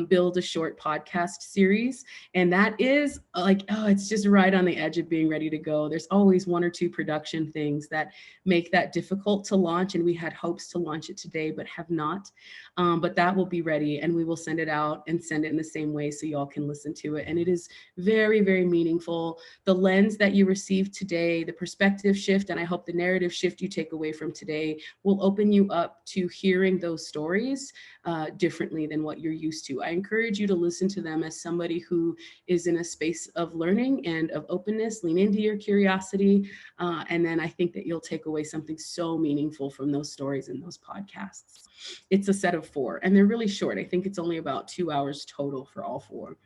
build a short podcast series. And that is it's just right on the edge of being ready to go. There's always 1 or 2 production things that make that difficult to launch. And we had hopes to launch it today, but have not. But that will be ready, and we will send it out and send it in the same way so y'all can listen to it. And it is very, very meaningful. The lens that you received today, the perspective shift, and I hope the narrative shift you take away from today will open you up to hearing those stories differently than what you're used to. I encourage you to listen to them as somebody who is in a space of learning and of openness. Lean into your curiosity. And then I think that you'll take away something so meaningful from those stories and those podcasts. It's a set of 4, and they're really short. I think it's only about 2 hours total for all 4.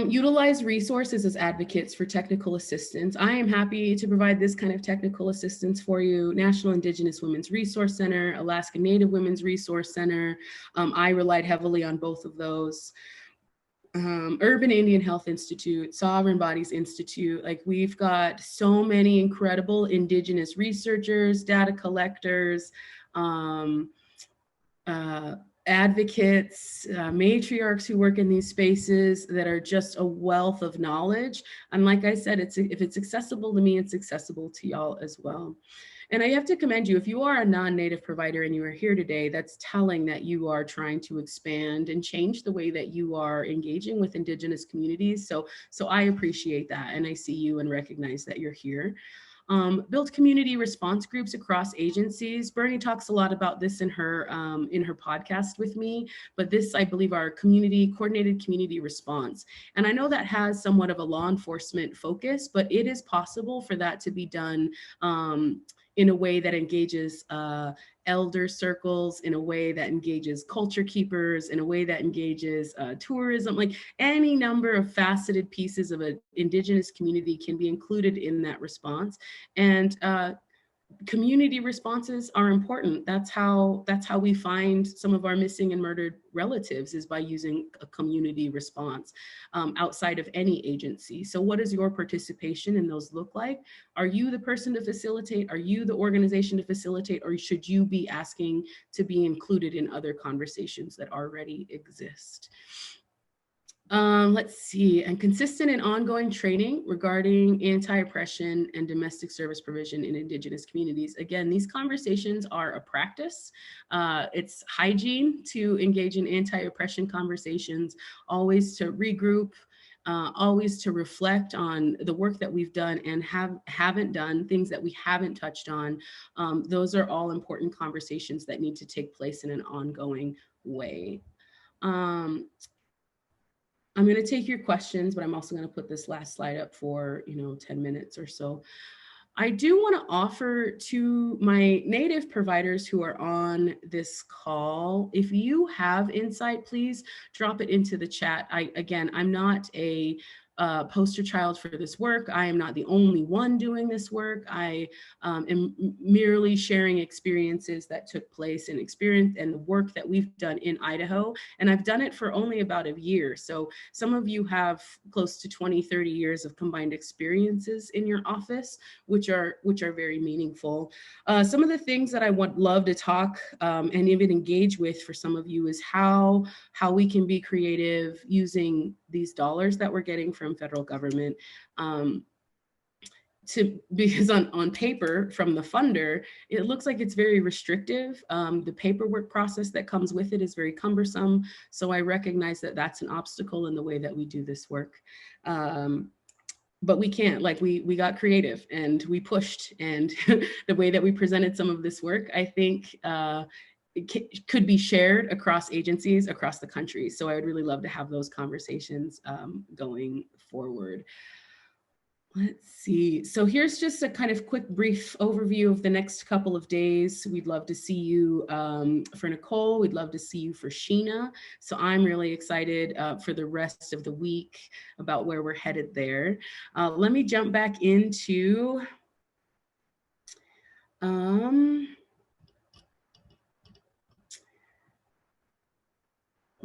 Utilize resources as advocates for technical assistance. I am happy to provide this kind of technical assistance for you. National Indigenous Women's Resource Center, Alaska Native Women's Resource Center. I relied heavily on both of those. Urban Indian Health Institute, Sovereign Bodies Institute. Like, we've got so many incredible Indigenous researchers, data collectors, advocates, matriarchs who work in these spaces that are just a wealth of knowledge. And like I said, if it's accessible to me, it's accessible to y'all as well. And I have to commend you. If you are a non-native provider and you are here today, that's telling that you are trying to expand and change the way that you are engaging with Indigenous communities. So I appreciate that. And I see you and recognize that you're here. Build community response groups across agencies. Bernie talks a lot about this in her podcast with me, but this, I believe, our coordinated community response. And I know that has somewhat of a law enforcement focus, but it is possible for that to be done in a way that engages elder circles, in a way that engages culture keepers, in a way that engages tourism. Like, any number of faceted pieces of an Indigenous community can be included in that response. And community responses are important. That's how we find some of our missing and murdered relatives, is by using a community response outside of any agency. So what does your participation in those look like? Are you the person to facilitate? Are you the organization to facilitate? Or should you be asking to be included in other conversations that already exist? Let's see, and consistent and ongoing training regarding anti-oppression and domestic service provision in Indigenous communities. Again, these conversations are a practice. It's hygiene to engage in anti-oppression conversations, always to regroup, always to reflect on the work that we've done and haven't done, things that we haven't touched on. Those are all important conversations that need to take place in an ongoing way. I'm going to take your questions, but I'm also going to put this last slide up for 10 minutes or so. I do want to offer to my native providers who are on this call, if you have insight, please drop it into the chat. I'm not a poster child for this work. I am not the only one doing this work. I am merely sharing experiences that took place and the work that we've done in Idaho. And I've done it for only about a year. So some of you have close to 20, 30 years of combined experiences in your office, which are very meaningful. Some of the things that I would love to talk and even engage with for some of you is how we can be creative using these dollars that we're getting from federal government. Because on paper from the funder, it looks like it's very restrictive. The paperwork process that comes with it is very cumbersome. So I recognize that that's an obstacle in the way that we do this work. But we can't, like we got creative and we pushed, and the way that we presented some of this work, I think it could be shared across agencies across the country. So I would really love to have those conversations going forward. Let's see. So here's just a kind of quick brief overview of the next couple of days. We'd love to see you for Nicole. We'd love to see you for Sheena. So I'm really excited for the rest of the week about where we're headed there. Let me jump back into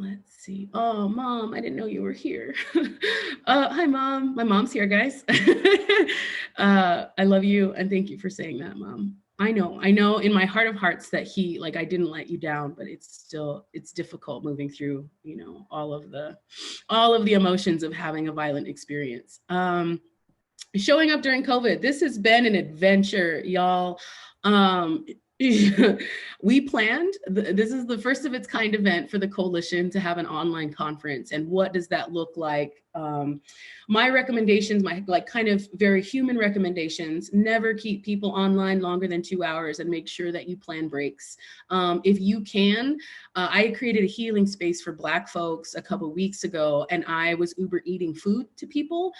let's see. Oh, Mom, I didn't know you were here. Hi, Mom. My mom's here, guys. I love you, and thank you for saying that, Mom. I know in my heart of hearts that I didn't let you down, but it's difficult moving through, all of the emotions of having a violent experience. Showing up during COVID, this has been an adventure, y'all. We planned, this is the first of its kind event for the coalition to have an online conference. And what does that look like? My recommendations, my kind of very human recommendations, never keep people online longer than 2 hours and make sure that you plan breaks. If you can, I created a healing space for Black folks a couple of weeks ago, and I was Uber eating food to people.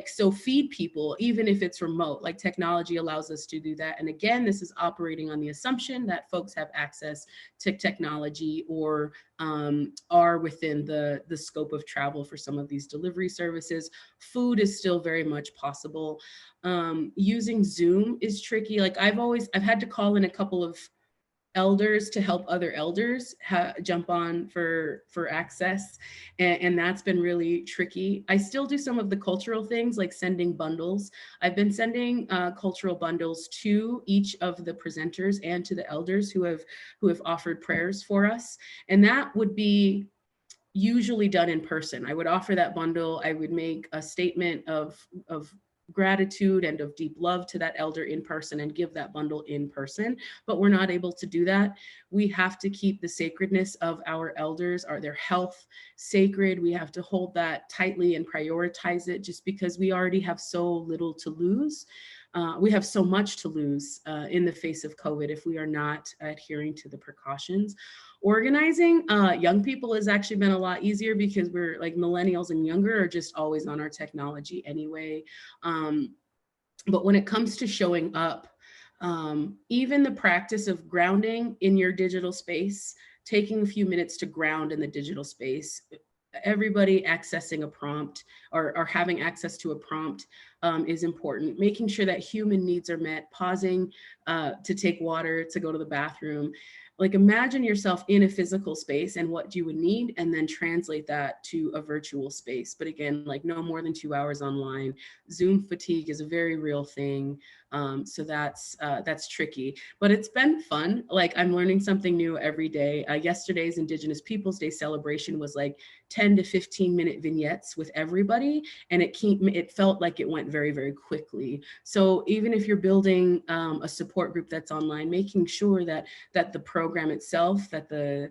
So feed people, even if it's remote, technology allows us to do that. And again, this is operating on the assumption that folks have access to technology or are within the scope of travel for some of these delivery services. Food is still very much possible. Using Zoom is tricky. I've had to call in a couple of elders to help other elders jump on for access. And that's been really tricky. I still do some of the cultural things like sending bundles. I've been sending cultural bundles to each of the presenters and to the elders who have offered prayers for us. And that would be usually done in person. I would offer that bundle. I would make a statement of gratitude and of deep love to that elder in person and give that bundle in person, but we're not able to do that. We have to keep the sacredness of our elders, their health sacred. We have to hold that tightly and prioritize it, just because we already have so little to lose. We have so much to lose in the face of COVID if we are not adhering to the precautions. Organizing young people has actually been a lot easier because we're millennials and younger are just always on our technology anyway. But when it comes to showing up, even the practice of grounding in your digital space, taking a few minutes to ground in the digital space, everybody accessing a prompt or having access to a prompt is important. Making sure that human needs are met, pausing to take water, to go to the bathroom. Imagine yourself in a physical space and what you would need, and then translate that to a virtual space. But again, no more than 2 hours online. Zoom fatigue is a very real thing. So that's tricky, but it's been fun. I'm learning something new every day. Yesterday's Indigenous Peoples Day celebration was 10 to 15 minute vignettes with everybody. And it felt like it went very, very quickly. So even if you're building a support group that's online, making sure that the program itself, that the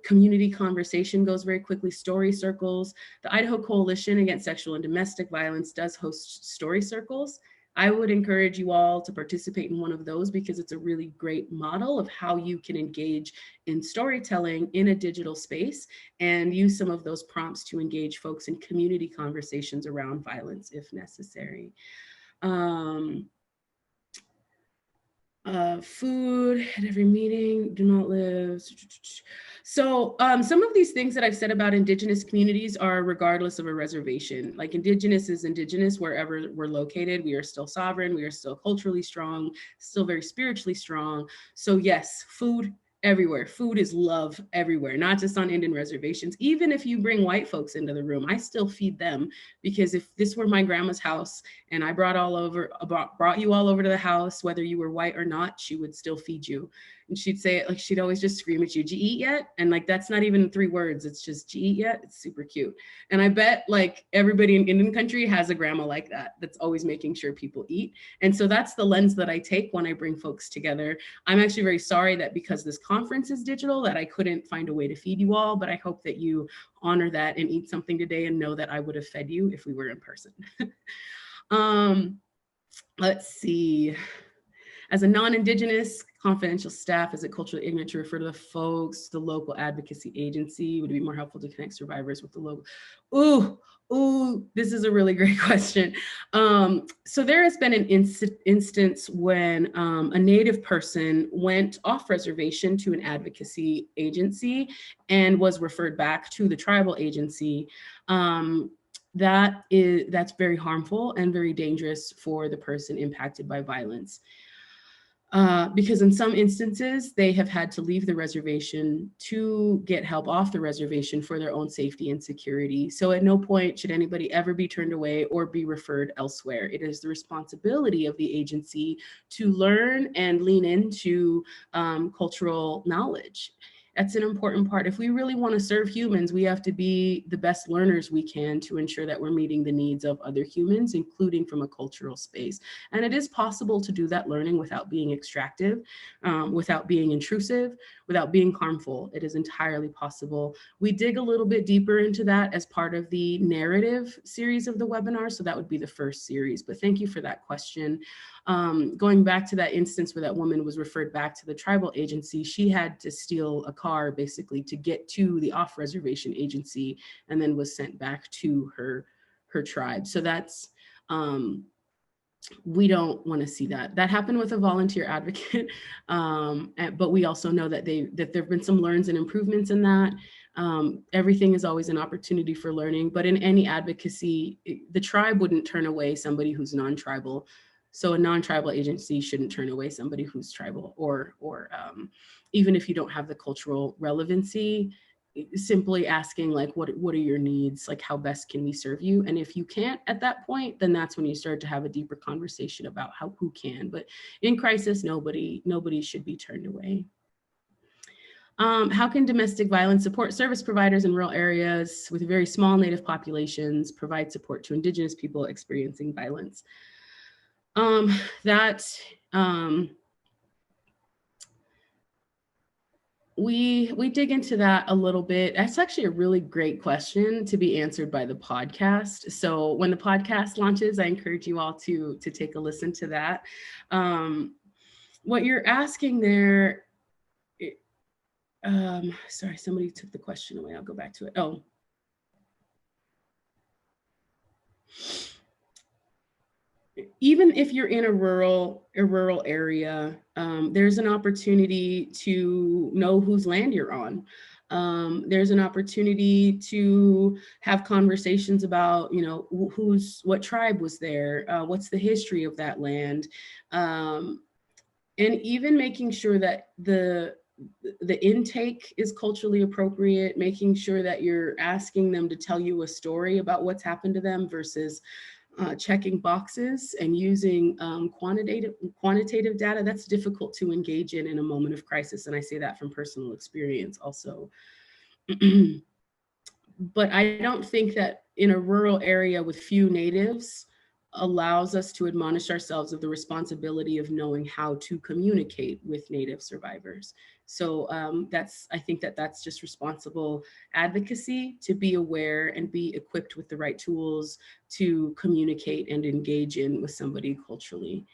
community conversation goes very quickly. Story circles. The Idaho Coalition Against Sexual and Domestic Violence does host story circles. I would encourage you all to participate in one of those, because it's a really great model of how you can engage in storytelling in a digital space and use some of those prompts to engage folks in community conversations around violence if necessary. Food at every meeting, do not live. So some of these things that I've said about Indigenous communities are regardless of a reservation. Like Indigenous is Indigenous wherever we're located. We are still sovereign. We are still culturally strong, still very spiritually strong. So yes, food everywhere. Food is love everywhere, not just on Indian reservations. Even if you bring white folks into the room, I still feed them, because if this were my grandma's house and I brought you all over to the house, whether you were white or not, she would still feed you. And she'd say it like, she'd always just scream at you, "Did you eat yet?" And like, that's not even 3 words. It's just, "Did you eat yet?" It's super cute. And I bet like everybody in Indian country has a grandma like that, that's always making sure people eat. And so that's the lens that I take when I bring folks together. I'm actually very sorry that because this conference is digital, that I couldn't find a way to feed you all, but I hope that you honor that and eat something today and know that I would have fed you if we were in person. Let's see. As a non-Indigenous confidential staff, is it culturally ignorant to refer to the folks, the local advocacy agency? Would it be more helpful to connect survivors with the local? Ooh, this is a really great question. So there has been an instance when a Native person went off reservation to an advocacy agency and was referred back to the tribal agency. That's very harmful and very dangerous for the person impacted by violence. Because in some instances, they have had to leave the reservation to get help off the reservation for their own safety and security. So at no point should anybody ever be turned away or be referred elsewhere. It is the responsibility of the agency to learn and lean into cultural knowledge. That's an important part. If we really want to serve humans, we have to be the best learners we can to ensure that we're meeting the needs of other humans, including from a cultural space. And it is possible to do that learning without being extractive, without being intrusive, without being harmful. It is entirely possible. We dig a little bit deeper into that as part of the narrative series of the webinar. So that would be the first series, but thank you for that question. Going back to that instance where that woman was referred back to the tribal agency, she had to steal a car basically to get to the off-reservation agency and then was sent back to her tribe. So that's, we don't want to see that. That happened with a volunteer advocate, but we also know that there have been some learns and improvements in that. Everything is always an opportunity for learning, but in any advocacy, the tribe wouldn't turn away somebody who's non-tribal. So a non-tribal agency shouldn't turn away somebody who's tribal, or even if you don't have the cultural relevancy, simply asking like, what are your needs? Like, how best can we serve you? And if you can't at that point, then that's when you start to have a deeper conversation about who can. But in crisis, nobody should be turned away. How can domestic violence support service providers in rural areas with very small Native populations provide support to Indigenous people experiencing violence? We dig into that a little bit. That's actually a really great question to be answered by the podcast. So when the podcast launches, I encourage you all to take a listen to that. What you're asking there, sorry, somebody took the question away. I'll go back to it. Oh. Even if you're in a rural area, there's an opportunity to know whose land you're on. There's an opportunity to have conversations about, you know, what tribe was there, what's the history of that land, and even making sure that the intake is culturally appropriate, making sure that you're asking them to tell you a story about what's happened to them versus checking boxes and using quantitative data. That's difficult to engage in a moment of crisis. And I say that from personal experience also. But I don't think that in a rural area with few natives allows us to admonish ourselves of the responsibility of knowing how to communicate with Native survivors. So I think that's just responsible advocacy, to be aware and be equipped with the right tools to communicate and engage in with somebody culturally.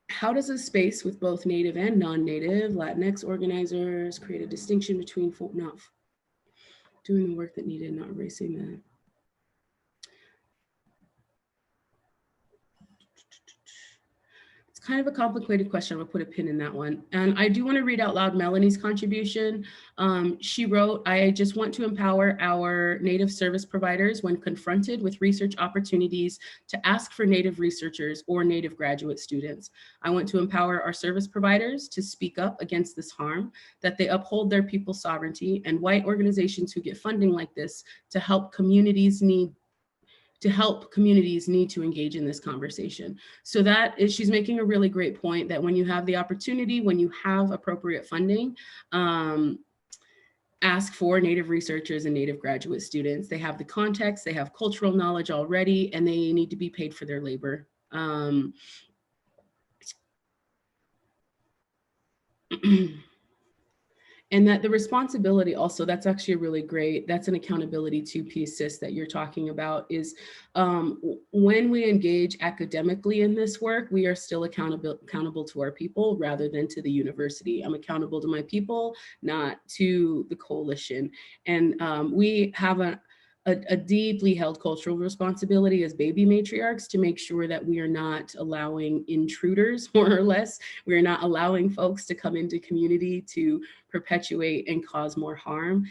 How does a space with both Native and non-Native Latinx organizers create a distinction between not doing the work that needed, not erasing that? kind of a complicated question. I'm gonna put a pin in that one. And I do want to read out loud Melanie's contribution. She wrote, I just want to empower our Native service providers when confronted with research opportunities to ask for Native researchers or Native graduate students. I want to empower our service providers to speak up against this harm, that they uphold their people's sovereignty, and white organizations who get funding like this to help communities need to engage in this conversation. So that is, she's making a really great point that when you have the opportunity, when you have appropriate funding, ask for Native researchers and Native graduate students. They have the context, they have cultural knowledge already, and they need to be paid for their labor. And that the responsibility also, that's actually a really great, that's an accountability to piece, sis, that you're talking about, is when we engage academically in this work, we are still accountable to our people rather than to the university. I'm accountable to my people, not to the coalition. And we have a deeply held cultural responsibility as baby matriarchs to make sure that we are not allowing intruders, more or less. We are not allowing folks to come into community to perpetuate and cause more harm.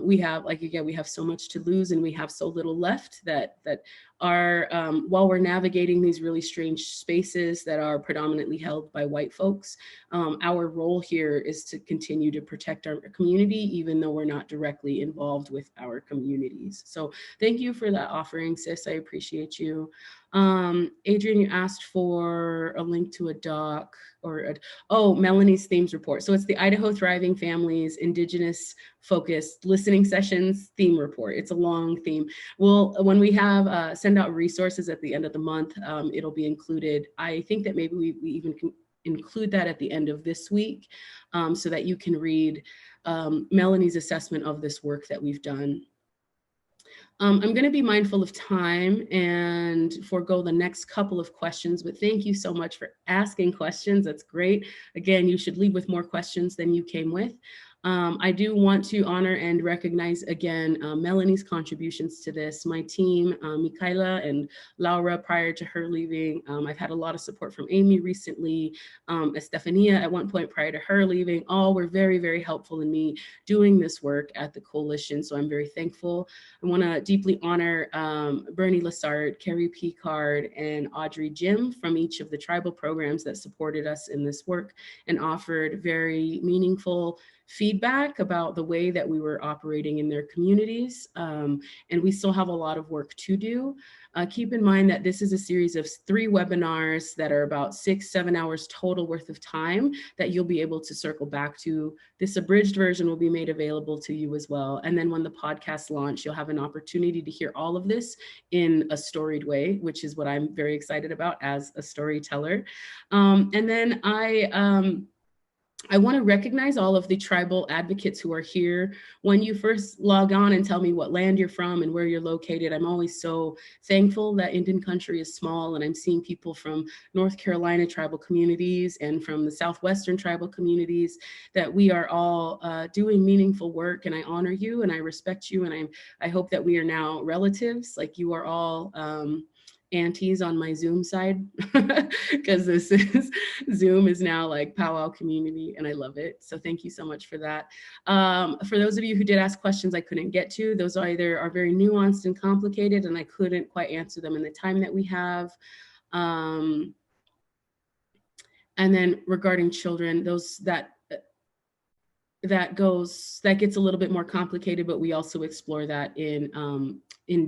We have, like, again, we have so much to lose and we have so little left that are, while we're navigating these really strange spaces that are predominantly held by white folks, our role here is to continue to protect our community, even though we're not directly involved with our communities. So thank you for that offering, sis. I appreciate you. Adrian, you asked for a link to a doc or Melanie's themes report. So it's the Idaho Thriving Families Indigenous Focused Listening Sessions theme report. It's a long theme. When we have send out resources at the end of the month, it'll be included. I think that maybe we even can include that at the end of this week, so that you can read Melanie's assessment of this work that we've done. I'm going to be mindful of time and forego the next couple of questions, but thank you so much for asking questions. That's great. Again, you should leave with more questions than you came with. I do want to honor and recognize again Melanie's contributions to this. My team, Michaela and Laura, prior to her leaving, I've had a lot of support from Amy recently, Estefania at one point prior to her leaving. All were very, very helpful in me doing this work at the coalition, so I'm very thankful. I want to deeply honor Bernie Lassard, Carrie Picard, and Audrey Jim from each of the tribal programs that supported us in this work and offered very meaningful feedback about the way that we were operating in their communities. And we still have a lot of work to do. Keep in mind that this is a series of 3 webinars that are about 6-7 hours total worth of time that you'll be able to circle back to. This abridged version will be made available to you as well. And then when the podcast launch, you'll have an opportunity to hear all of this in a storied way, which is what I'm very excited about as a storyteller. And then I want to recognize all of the tribal advocates who are here. When you first log on and tell me what land you're from and where you're located, I'm always so thankful that Indian country is small, and I'm seeing people from North Carolina tribal communities and from the Southwestern tribal communities, that we are all doing meaningful work, and I honor you and I respect you, and I hope that we are now relatives, like you are all aunties on my Zoom side, because Zoom is now like powwow community and I love it. So thank you so much for that. For those of you who did ask questions I couldn't get to, those either are very nuanced and complicated and I couldn't quite answer them in the time that we have. And then regarding children, those that gets a little bit more complicated, but we also explore that in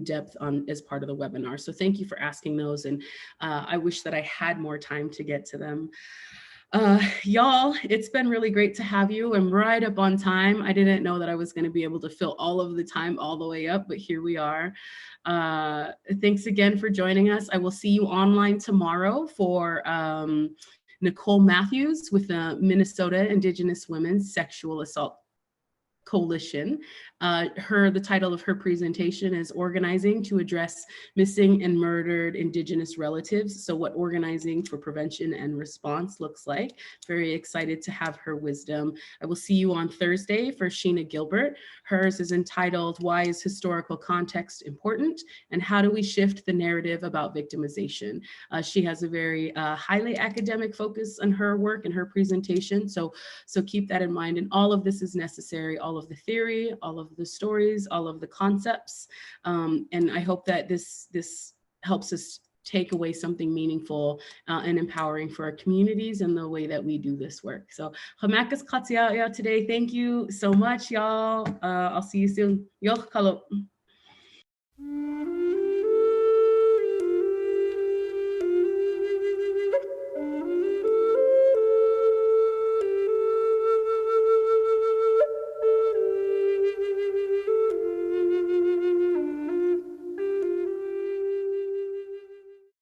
depth as part of the webinar. So thank you for asking those. And I wish that I had more time to get to them. Y'all, it's been really great to have you. I'm right up on time. I didn't know that I was going to be able to fill all of the time all the way up, but here we are. Thanks again for joining us. I will see you online tomorrow for Nicole Matthews with the Minnesota Indigenous Women's Sexual Assault Coalition. The title of her presentation is Organizing to Address Missing and Murdered Indigenous Relatives. So what organizing for prevention and response looks like. Very excited to have her wisdom. I will see you on Thursday for Sheena Gilbert. Hers is entitled, Why is Historical Context Important? And How Do We Shift the Narrative About Victimization? She has a very highly academic focus on her work and her presentation. So keep that in mind. And all of this is necessary, all of the theory, all of the stories, all of the concepts. And I hope that this helps us take away something meaningful and empowering for our communities and the way that we do this work. So Hamakas Katsiya today. Thank you so much, y'all. I'll see you soon. Yoch kalo.